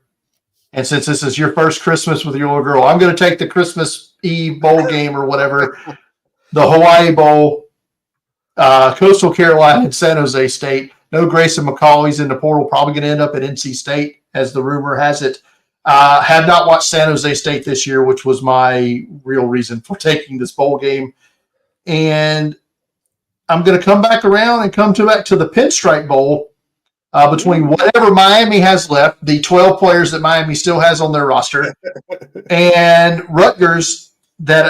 and since this is your first Christmas with your little girl, I'm going to take the Christmas Eve bowl game or whatever, the Hawaii Bowl, Coastal Carolina and San Jose State. No Grayson McCauley's in the portal, probably going to end up at NC State, as the rumor has it. Have not watched San Jose State this year, which was my real reason for taking this bowl game. And I'm going to come back around and back to the Pinstripe Bowl between whatever Miami has left, the 12 players that Miami still has on their roster, and Rutgers,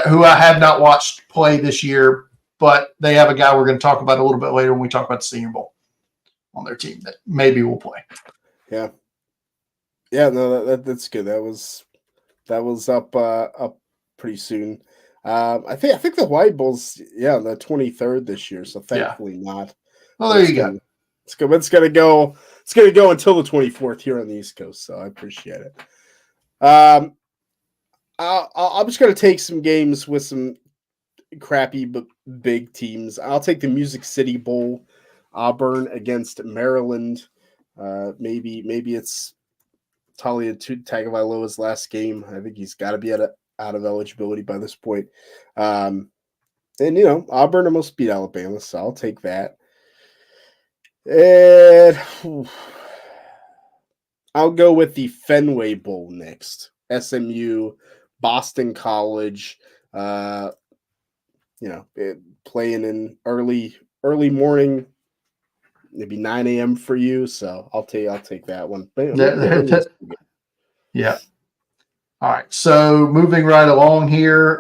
who I have not watched play this year, but they have a guy we're going to talk about a little bit later when we talk about the Senior Bowl on their team that maybe will play. Yeah. Yeah, no, that's good. That was up pretty soon. I think the Hawaii Bowl's the 23rd this year, so thankfully not. Well, there you go. It's gonna go until the 24th here on the East Coast, so I appreciate it. I'm just going to take some games with some crappy but big teams. I'll take the Music City Bowl, Auburn against Maryland. Maybe it's Talia Tagovailoa's last game. I think he's got to be out of eligibility by this point. And Auburn almost beat Alabama, so I'll take that. And I'll go with the Fenway Bowl next. SMU, Boston College. Playing in early morning, maybe 9 a.m. for you. So I'll take that one. Yeah. All right. So moving right along here.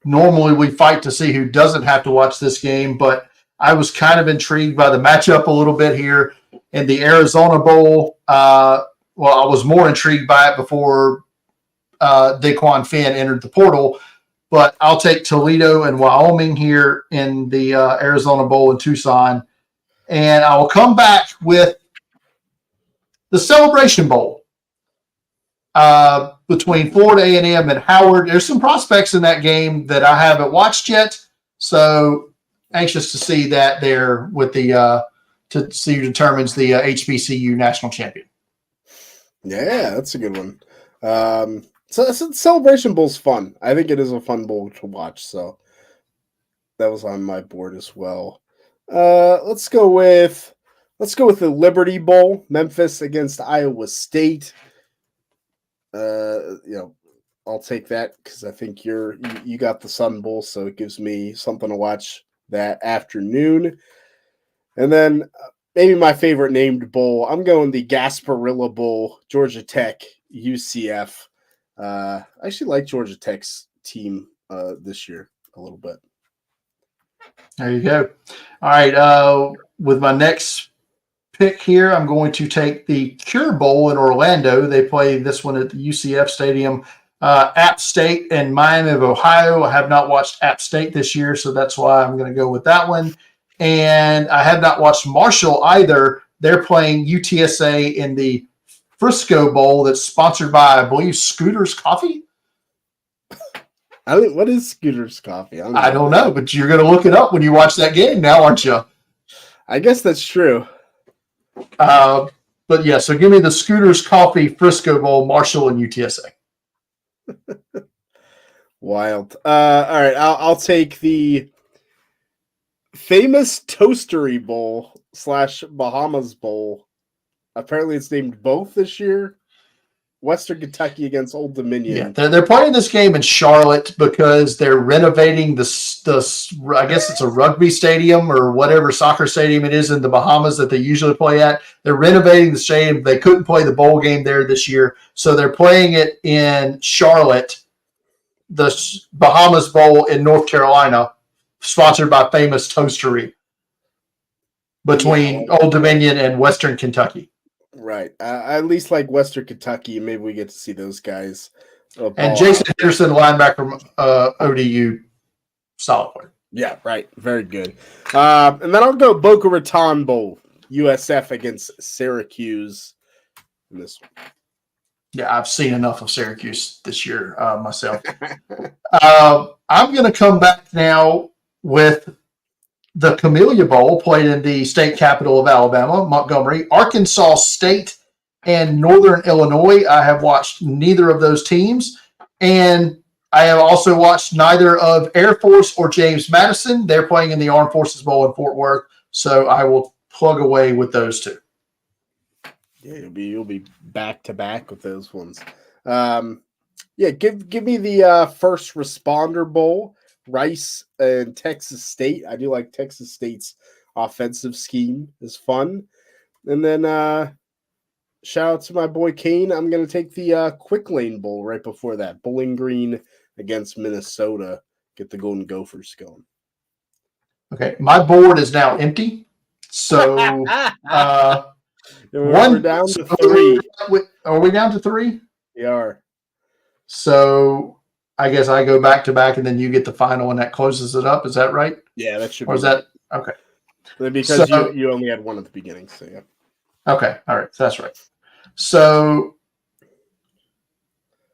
Normally we fight to see who doesn't have to watch this game, but I was kind of intrigued by the matchup a little bit here in the Arizona Bowl. I was more intrigued by it before Daquan Finn entered the portal. But I'll take Toledo and Wyoming here in the Arizona Bowl in Tucson. And I will come back with the Celebration Bowl between Florida A&M and Howard. There's some prospects in that game that I haven't watched yet. So anxious to see that there with the to see who determines the HBCU national champion. Yeah, that's a good one. So Celebration Bowl's fun. I think it is a fun bowl to watch. So that was on my board as well. Let's go with the Liberty Bowl, Memphis against Iowa State. I'll take that because I think you got the Sun Bowl, so it gives me something to watch that afternoon. And then maybe my favorite named bowl, I'm going the Gasparilla Bowl, Georgia Tech, UCF. I actually like Georgia Tech's team this year a little bit. There you go. All right. With my next pick here, I'm going to take the Cure Bowl in Orlando. They play this one at the UCF Stadium. App State and Miami of Ohio. I have not watched App State this year, so that's why I'm going to go with that one. And I have not watched Marshall either. They're playing UTSA in the Frisco Bowl that's sponsored by, I believe, Scooter's Coffee. What is Scooter's Coffee? I don't know, but you're going to look it up when you watch that game now, aren't you? I guess that's true. But yeah, so give me the Scooter's Coffee Frisco Bowl, Marshall and UTSA. Wild. All right, I'll take the famous Toastery Bowl / Bahamas Bowl. Apparently, it's named both this year. Western Kentucky against Old Dominion. Yeah, they're playing this game in Charlotte because they're renovating the I guess it's a rugby stadium or whatever soccer stadium it is in the Bahamas that they usually play at. They're renovating the stadium. They couldn't play the bowl game there this year, so they're playing it in Charlotte, the Bahamas Bowl in North Carolina, sponsored by Famous Toastery, between Old Dominion and Western Kentucky. Right. I at least like Western Kentucky. Maybe we get to see those guys. And Jason Henderson, linebacker from ODU, solid player. Yeah, right. Very good. And then I'll go Boca Raton Bowl, USF against Syracuse in this one. Yeah, I've seen enough of Syracuse this year myself. I'm going to come back now with the Camellia Bowl, played in the state capital of Alabama, Montgomery, Arkansas State, and Northern Illinois. I have watched neither of those teams, and I have also watched neither of Air Force or James Madison. They're playing in the Armed Forces Bowl in Fort Worth, so I will plug away with those two. Yeah, you'll be back to back with those ones. Give me the First Responder Bowl. Rice and Texas State. I do like Texas State's offensive scheme is fun. And then shout out to my boy Kane. I'm going to take the Quick Lane Bowl right before that. Bowling Green against Minnesota. Get the Golden Gophers going. Okay, my board is now empty. So we're down to 3. Are we down to 3? We are. So I guess I go back to back, and then you get the final, and that closes it up. Is that right? Yeah, that should. Or is that okay? Because you only had one at the beginning, so yeah. Okay, all right, that's right. So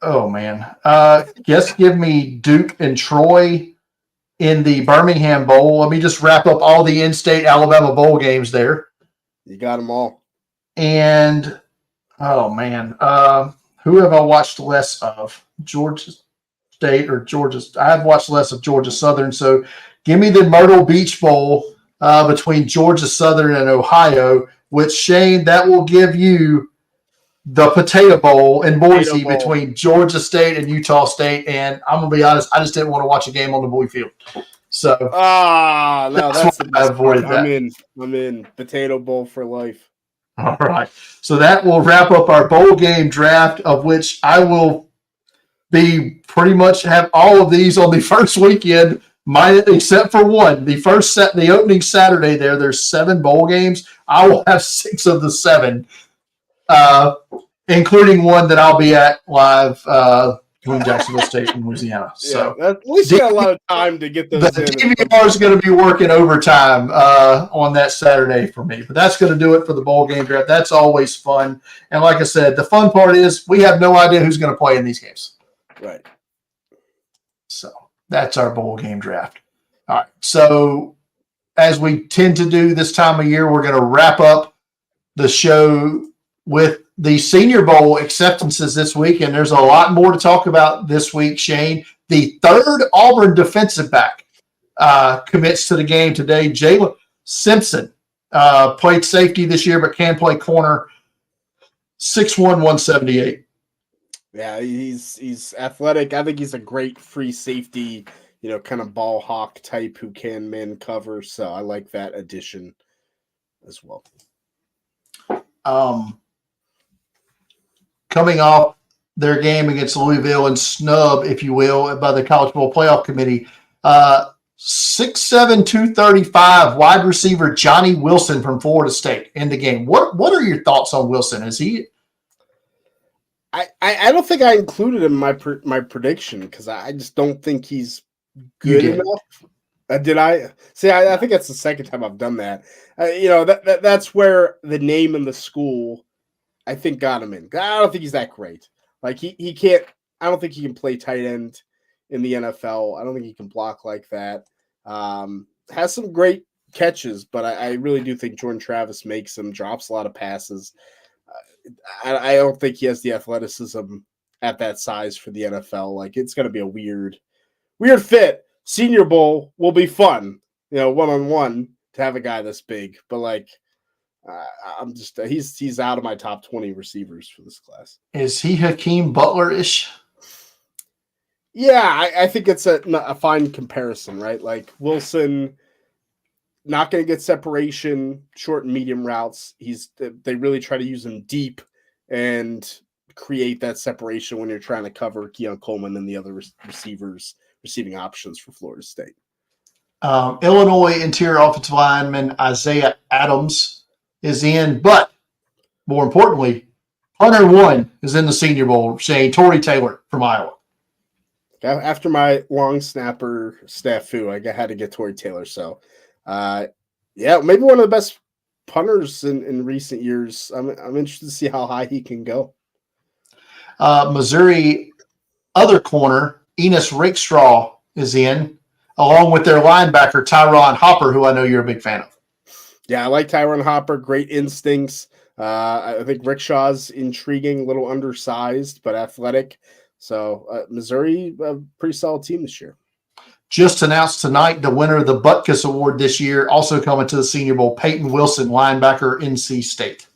Oh man. Guess give me Duke and Troy in the Birmingham Bowl. Let me just wrap up all the in-state Alabama bowl games there. You got them all. And oh man, who have I watched less of? Georgia State or Georgia? I've watched less of Georgia Southern. So give me the Myrtle Beach Bowl between Georgia Southern and Ohio. Which Shane, that will give you the Potato Bowl in Boise between Georgia State and Utah State. And I'm gonna be honest, I just didn't want to watch a game on the Bowie field. So no, that's the best avoided part. I'm in Potato Bowl for life. All right. So that will wrap up our bowl game draft, of which I will be pretty much have all of these on the first weekend, except for one. The opening Saturday there's 7 bowl games. I will have 6 of the 7, including one that I'll be at live between Jacksonville State and Louisiana. So at least you got a lot of time to get those in. The DVR is going to be working overtime on that Saturday for me. But that's going to do it for the bowl game draft. That's always fun. And like I said, the fun part is we have no idea who's going to play in these games. Right. So that's our bowl game draft. All right. So as we tend to do this time of year, we're going to wrap up the show with the Senior Bowl acceptances this week, and there's a lot more to talk about this week, Shane. The third Auburn defensive back commits to the game today. Jalen Simpson played safety this year, but can play corner. 6'1", 178. Yeah, he's athletic. I think he's a great free safety, kind of ball hawk type who can man cover. So I like that addition as well. Coming off their game against Louisville and snub, if you will, by the College Bowl Playoff Committee, 6'7", 235 wide receiver Johnny Wilson from Florida State in the game. What are your thoughts on Wilson? Is he? I don't think I included him in my prediction because I just don't think he's good enough. Did I? See, I think that's the second time I've done that. That's where the name and the school, I think, got him in. I don't think he's that great. Like he can't. I don't think he can play tight end in the NFL. I don't think he can block like that. Has some great catches, but I really do think Jordan Travis makes him, drops a lot of passes. I don't think he has the athleticism at that size for the NFL. Like it's going to be a weird fit. Senior Bowl will be fun, one-on-one to have a guy this big. But I'm just he's out of my top 20 receivers for this class. Is he Hakeem Butler-ish? Yeah, I think it's a fine comparison, right? Like Wilson, not going to get separation, short and medium routes. They really try to use him deep and create that separation when you're trying to cover Keon Coleman and the other receiving options for Florida State. Illinois interior offensive lineman Isaiah Adams is in, but more importantly, Hunter 1 is in the Senior Bowl, saying Torrey Taylor from Iowa. After my long snapper snafu, I had to get Torrey Taylor. So, maybe one of the best punters in recent years. I'm interested to see how high he can go. Missouri other corner, Enos Rakestraw, is in, along with their linebacker, Tyron Hopper, who I know you're a big fan of. Yeah, I like Tyron Hopper. Great instincts. I think Rickshaw's intriguing, a little undersized, but athletic. So Missouri, a pretty solid team this year. Just announced tonight the winner of the Butkus Award this year, also coming to the Senior Bowl, Peyton Wilson, linebacker, NC State.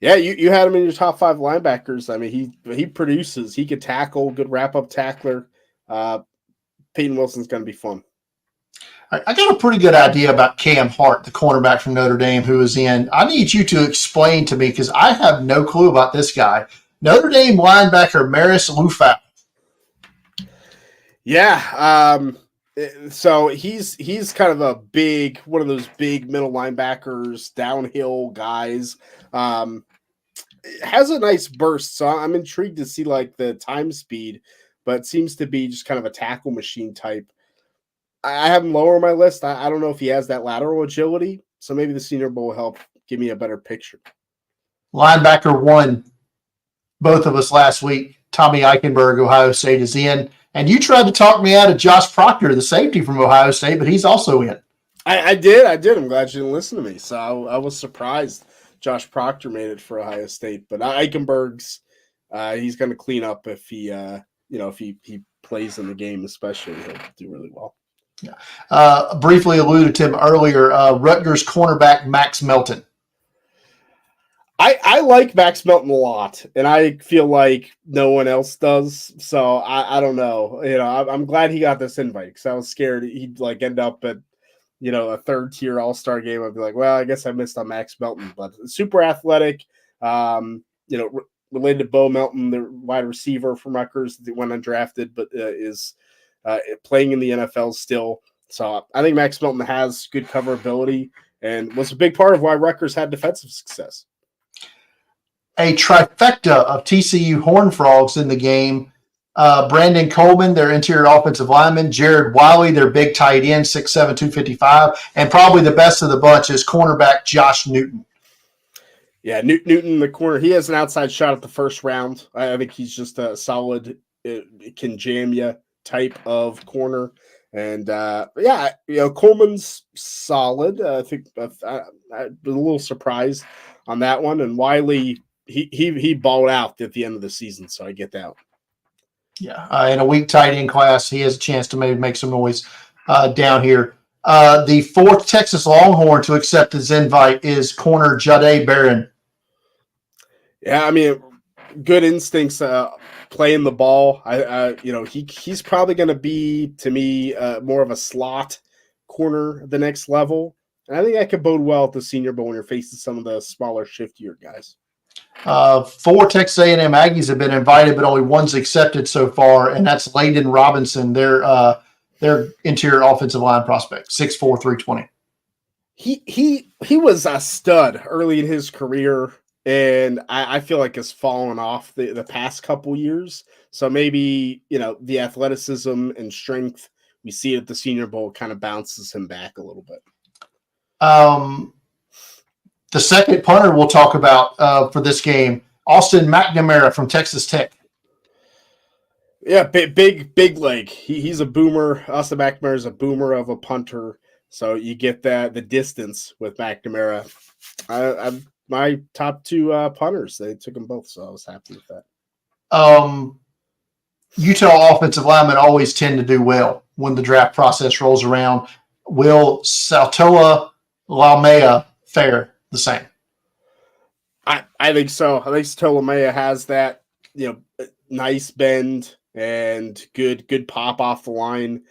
Yeah, you had him in your top 5 linebackers. I mean, he produces. He could tackle, good wrap-up tackler. Peyton Wilson's going to be fun. I got a pretty good idea about Cam Hart, the cornerback from Notre Dame, who is in. I need you to explain to me because I have no clue about this guy. Notre Dame linebacker Maris Lufau. Yeah, so he's kind of one of those big middle linebackers, downhill guys. Has a nice burst, so I'm intrigued to see the time speed, but seems to be just kind of a tackle machine type. I have him lower on my list. I don't know if he has that lateral agility, so maybe the Senior Bowl will help give me a better picture. Linebacker 1, both of us last week Tommy Eichenberg, Ohio State, is in. And you tried to talk me out of Josh Proctor, the safety from Ohio State, but he's also in. I did. I'm glad you didn't listen to me. So I was surprised Josh Proctor made it for Ohio State, but Eichenberg's he's going to clean up if he if he plays in the game, especially he'll do really well. Yeah. Briefly alluded to him earlier. Rutgers cornerback Max Melton. I like Max Melton a lot, and I feel like no one else does. So I don't know. I'm glad he got this invite because I was scared he'd like end up at a third tier All-Star game. I'd be like, well, I guess I missed on Max Melton, but super athletic. Related to Bo Melton, the wide receiver from Rutgers that went undrafted, but is playing in the NFL still. So I think Max Melton has good coverability and was a big part of why Rutgers had defensive success. A trifecta of TCU Horned Frogs in the game. Brandon Coleman, their interior offensive lineman. Jared Wiley, their big tight end, 6'7", 255. And probably the best of the bunch is cornerback Josh Newton. Yeah, Newton, the corner, he has an outside shot at the first round. I think he's just a solid, can jam you type of corner. And Coleman's solid. I think I'm a little surprised on that one. And Wiley, he balled out at the end of the season, so I get that. Yeah, in a weak tight end class, he has a chance to maybe make some noise down here. The fourth Texas Longhorn to accept his invite is corner Jahdae Barron. Yeah, I mean, good instincts playing the ball. He's probably going to be, to me, more of a slot corner the next level. And I think that could bode well at the Senior Bowl when you're facing some of the smaller, shiftier guys. 4 Texas A&M Aggies have been invited, but only one's accepted so far, and that's Layden Robinson, their interior offensive line prospect, 6'4", 320. He was a stud early in his career, and I feel like has fallen off the past couple years. So maybe the athleticism and strength we see at the Senior Bowl kind of bounces him back a little bit. The second punter we'll talk about for this game, Austin McNamara from Texas Tech. Yeah, big leg. He's a boomer. Austin McNamara is a boomer of a punter, so you get the distance with McNamara. I'm my top 2 punters. They took them both, so I was happy with that. Utah offensive linemen always tend to do well when the draft process rolls around. Will Saltoa Laumea fare the same? I think so. I think Saltoa has that nice bend and good pop off the line.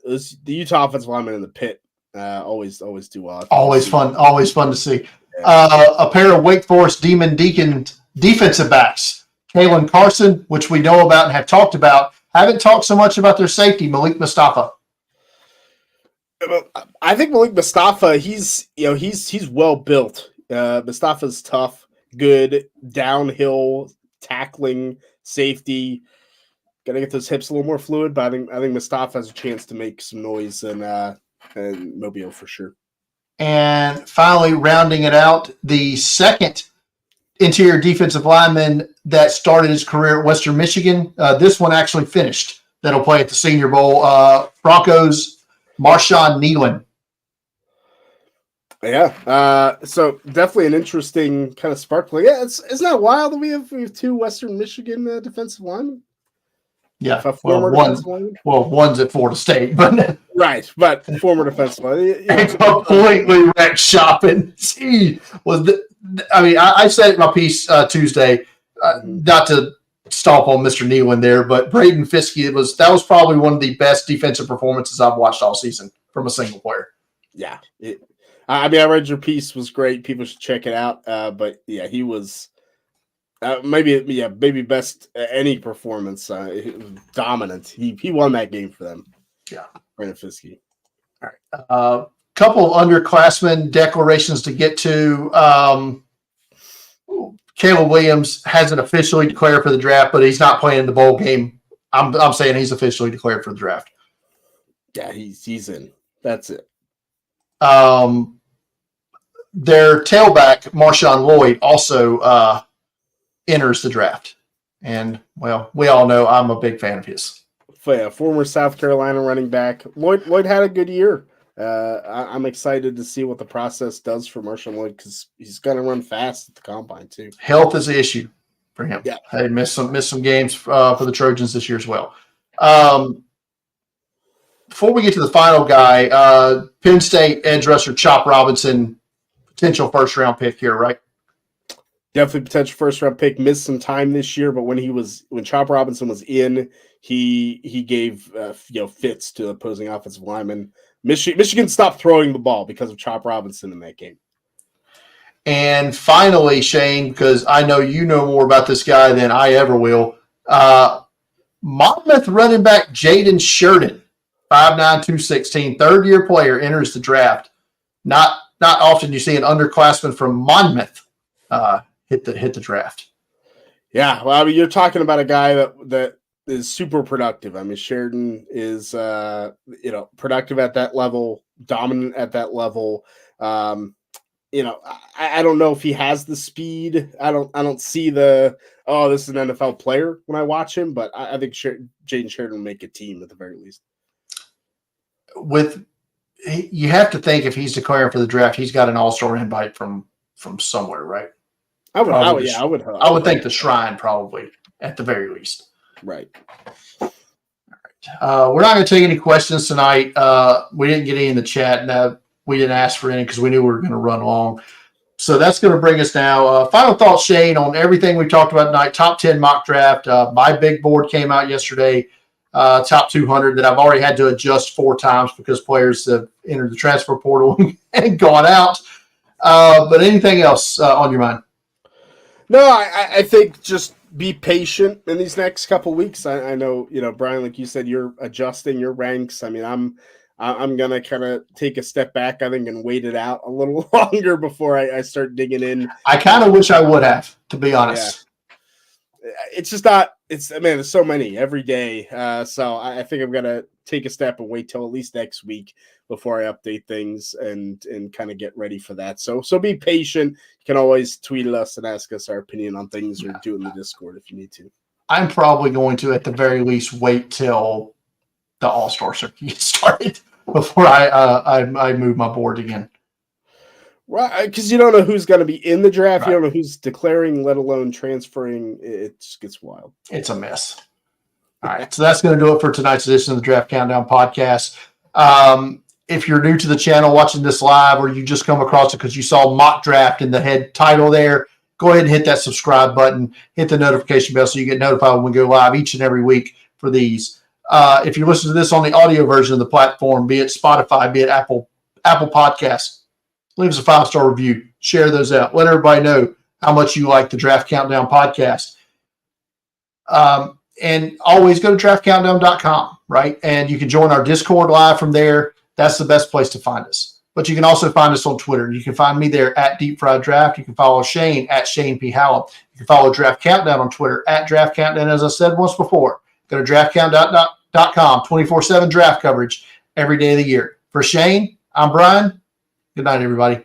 The Utah offensive linemen in the pit always do well. Always fun to see. Yeah. A pair of Wake Forest Demon Deacon defensive backs, Kalen Carson, which we know about and have talked about. Haven't talked so much about their safety, Malik Mustafa. I think Malik Mustafa, he's well built. Mustafa's tough, good downhill tackling safety. Got to get those hips a little more fluid, but I think Mustafa has a chance to make some noise in Mobile for sure. And finally, rounding it out, the second interior defensive lineman that started his career at Western Michigan. This one actually finished. That'll play at the Senior Bowl. Broncos, Marshawn Nealon. Yeah. So definitely an interesting kind of spark play. Yeah, isn't that wild that we have 2 Western Michigan defensive linemen? Yeah. One's at Florida State, but right. But former defensive line. Completely wrecked shopping. I said it in my piece Tuesday, not to stomp on Mr. Nealon there, but Braden Fiske, that was probably one of the best defensive performances I've watched all season from a single player. Yeah. I read your piece, was great. People should check it out. But yeah, he was maybe best any performance. Dominant. He won that game for them. Yeah. Braden Fiske. All right. Couple of underclassmen declarations to get to. Caleb Williams hasn't officially declared for the draft, but he's not playing in the bowl game. I'm saying he's officially declared for the draft. Yeah, he's in. That's it. Their tailback, Marshawn Lloyd, also enters the draft. And, well, we all know I'm a big fan of his. Former South Carolina running back. Lloyd had a good year. I'm excited to see what the process does for Marshawn Lloyd because he's going to run fast at the combine too. Health is the issue for him. Yeah. He missed some games for the Trojans this year as well. Before we get to the final guy, Penn State edge rusher Chop Robinson, potential first-round pick here, right? Definitely potential first-round pick. Missed some time this year, but when Chop Robinson was in, he gave fits to opposing offensive linemen. Michigan stopped throwing the ball because of Chop Robinson in that game. And finally, Shane, because I know you know more about this guy than I ever will, Monmouth running back Jaden Sheridan, 5'9", 216, third-year player, enters the draft. Not often you see an underclassman from Monmouth hit the draft. Yeah, well, I mean, you're talking about a guy that is super productive. I mean, Sheridan is productive at that level, dominant at that level. I don't know if he has the speed. I don't see this is an NFL player when I watch him, but I think Jaden Sheridan will make a team at the very least. You have to think if he's declaring for the draft, he's got an all-star invite from somewhere, right? I would think the Shrine probably at the very least. Right. All right. We're not going to take any questions tonight. We didn't get any in the chat. No, we didn't ask for any because we knew we were going to run long. So that's going to bring us now. Final thoughts, Shane, on everything we talked about tonight. Top 10 mock draft. My big board came out yesterday. Top 200 that I've already had to adjust 4 times because players have entered the transfer portal and gone out. But anything else on your mind? No, I think just be patient in these next couple weeks. I know, Brian, like you said, you're adjusting your ranks. I mean, I'm gonna kind of take a step back, I think, and wait it out a little longer before I start digging in. I kind of wish I would have, to be honest. Yeah. It's just not. There's so many every day. So I think I'm gonna take a step and wait till at least next week before I update things and kind of get ready for that. So be patient. You can always tweet at us and ask us our opinion on things or do it in the Discord if you need to. I'm probably going to, at the very least, wait till the All-Star circuit started before I move my board again. Right, because you don't know who's going to be in the draft. Right. You don't know who's declaring, let alone transferring. It just gets wild. It's a mess. All right, so that's going to do it for tonight's edition of the Draft Countdown podcast. If you're new to the channel watching this live or you just come across it because you saw mock draft in the head title there, go ahead and hit that subscribe button, hit the notification bell so you get notified when we go live each and every week for these. If you're listening to this on the audio version of the platform, be it Spotify, be it Apple Podcasts, leave us a 5-star review. Share those out. Let everybody know how much you like the Draft Countdown podcast. And always go to draftcountdown.com, right? And you can join our Discord live from there. That's the best place to find us. But you can also find us on Twitter. You can find me there at Deep Fried Draft. You can follow Shane at Shane P. Hallam. You can follow Draft Countdown on Twitter at Draft Countdown. As I said once before, go to draftcountdown.com, 24/7 draft coverage every day of the year. For Shane, I'm Brian. Good night, everybody.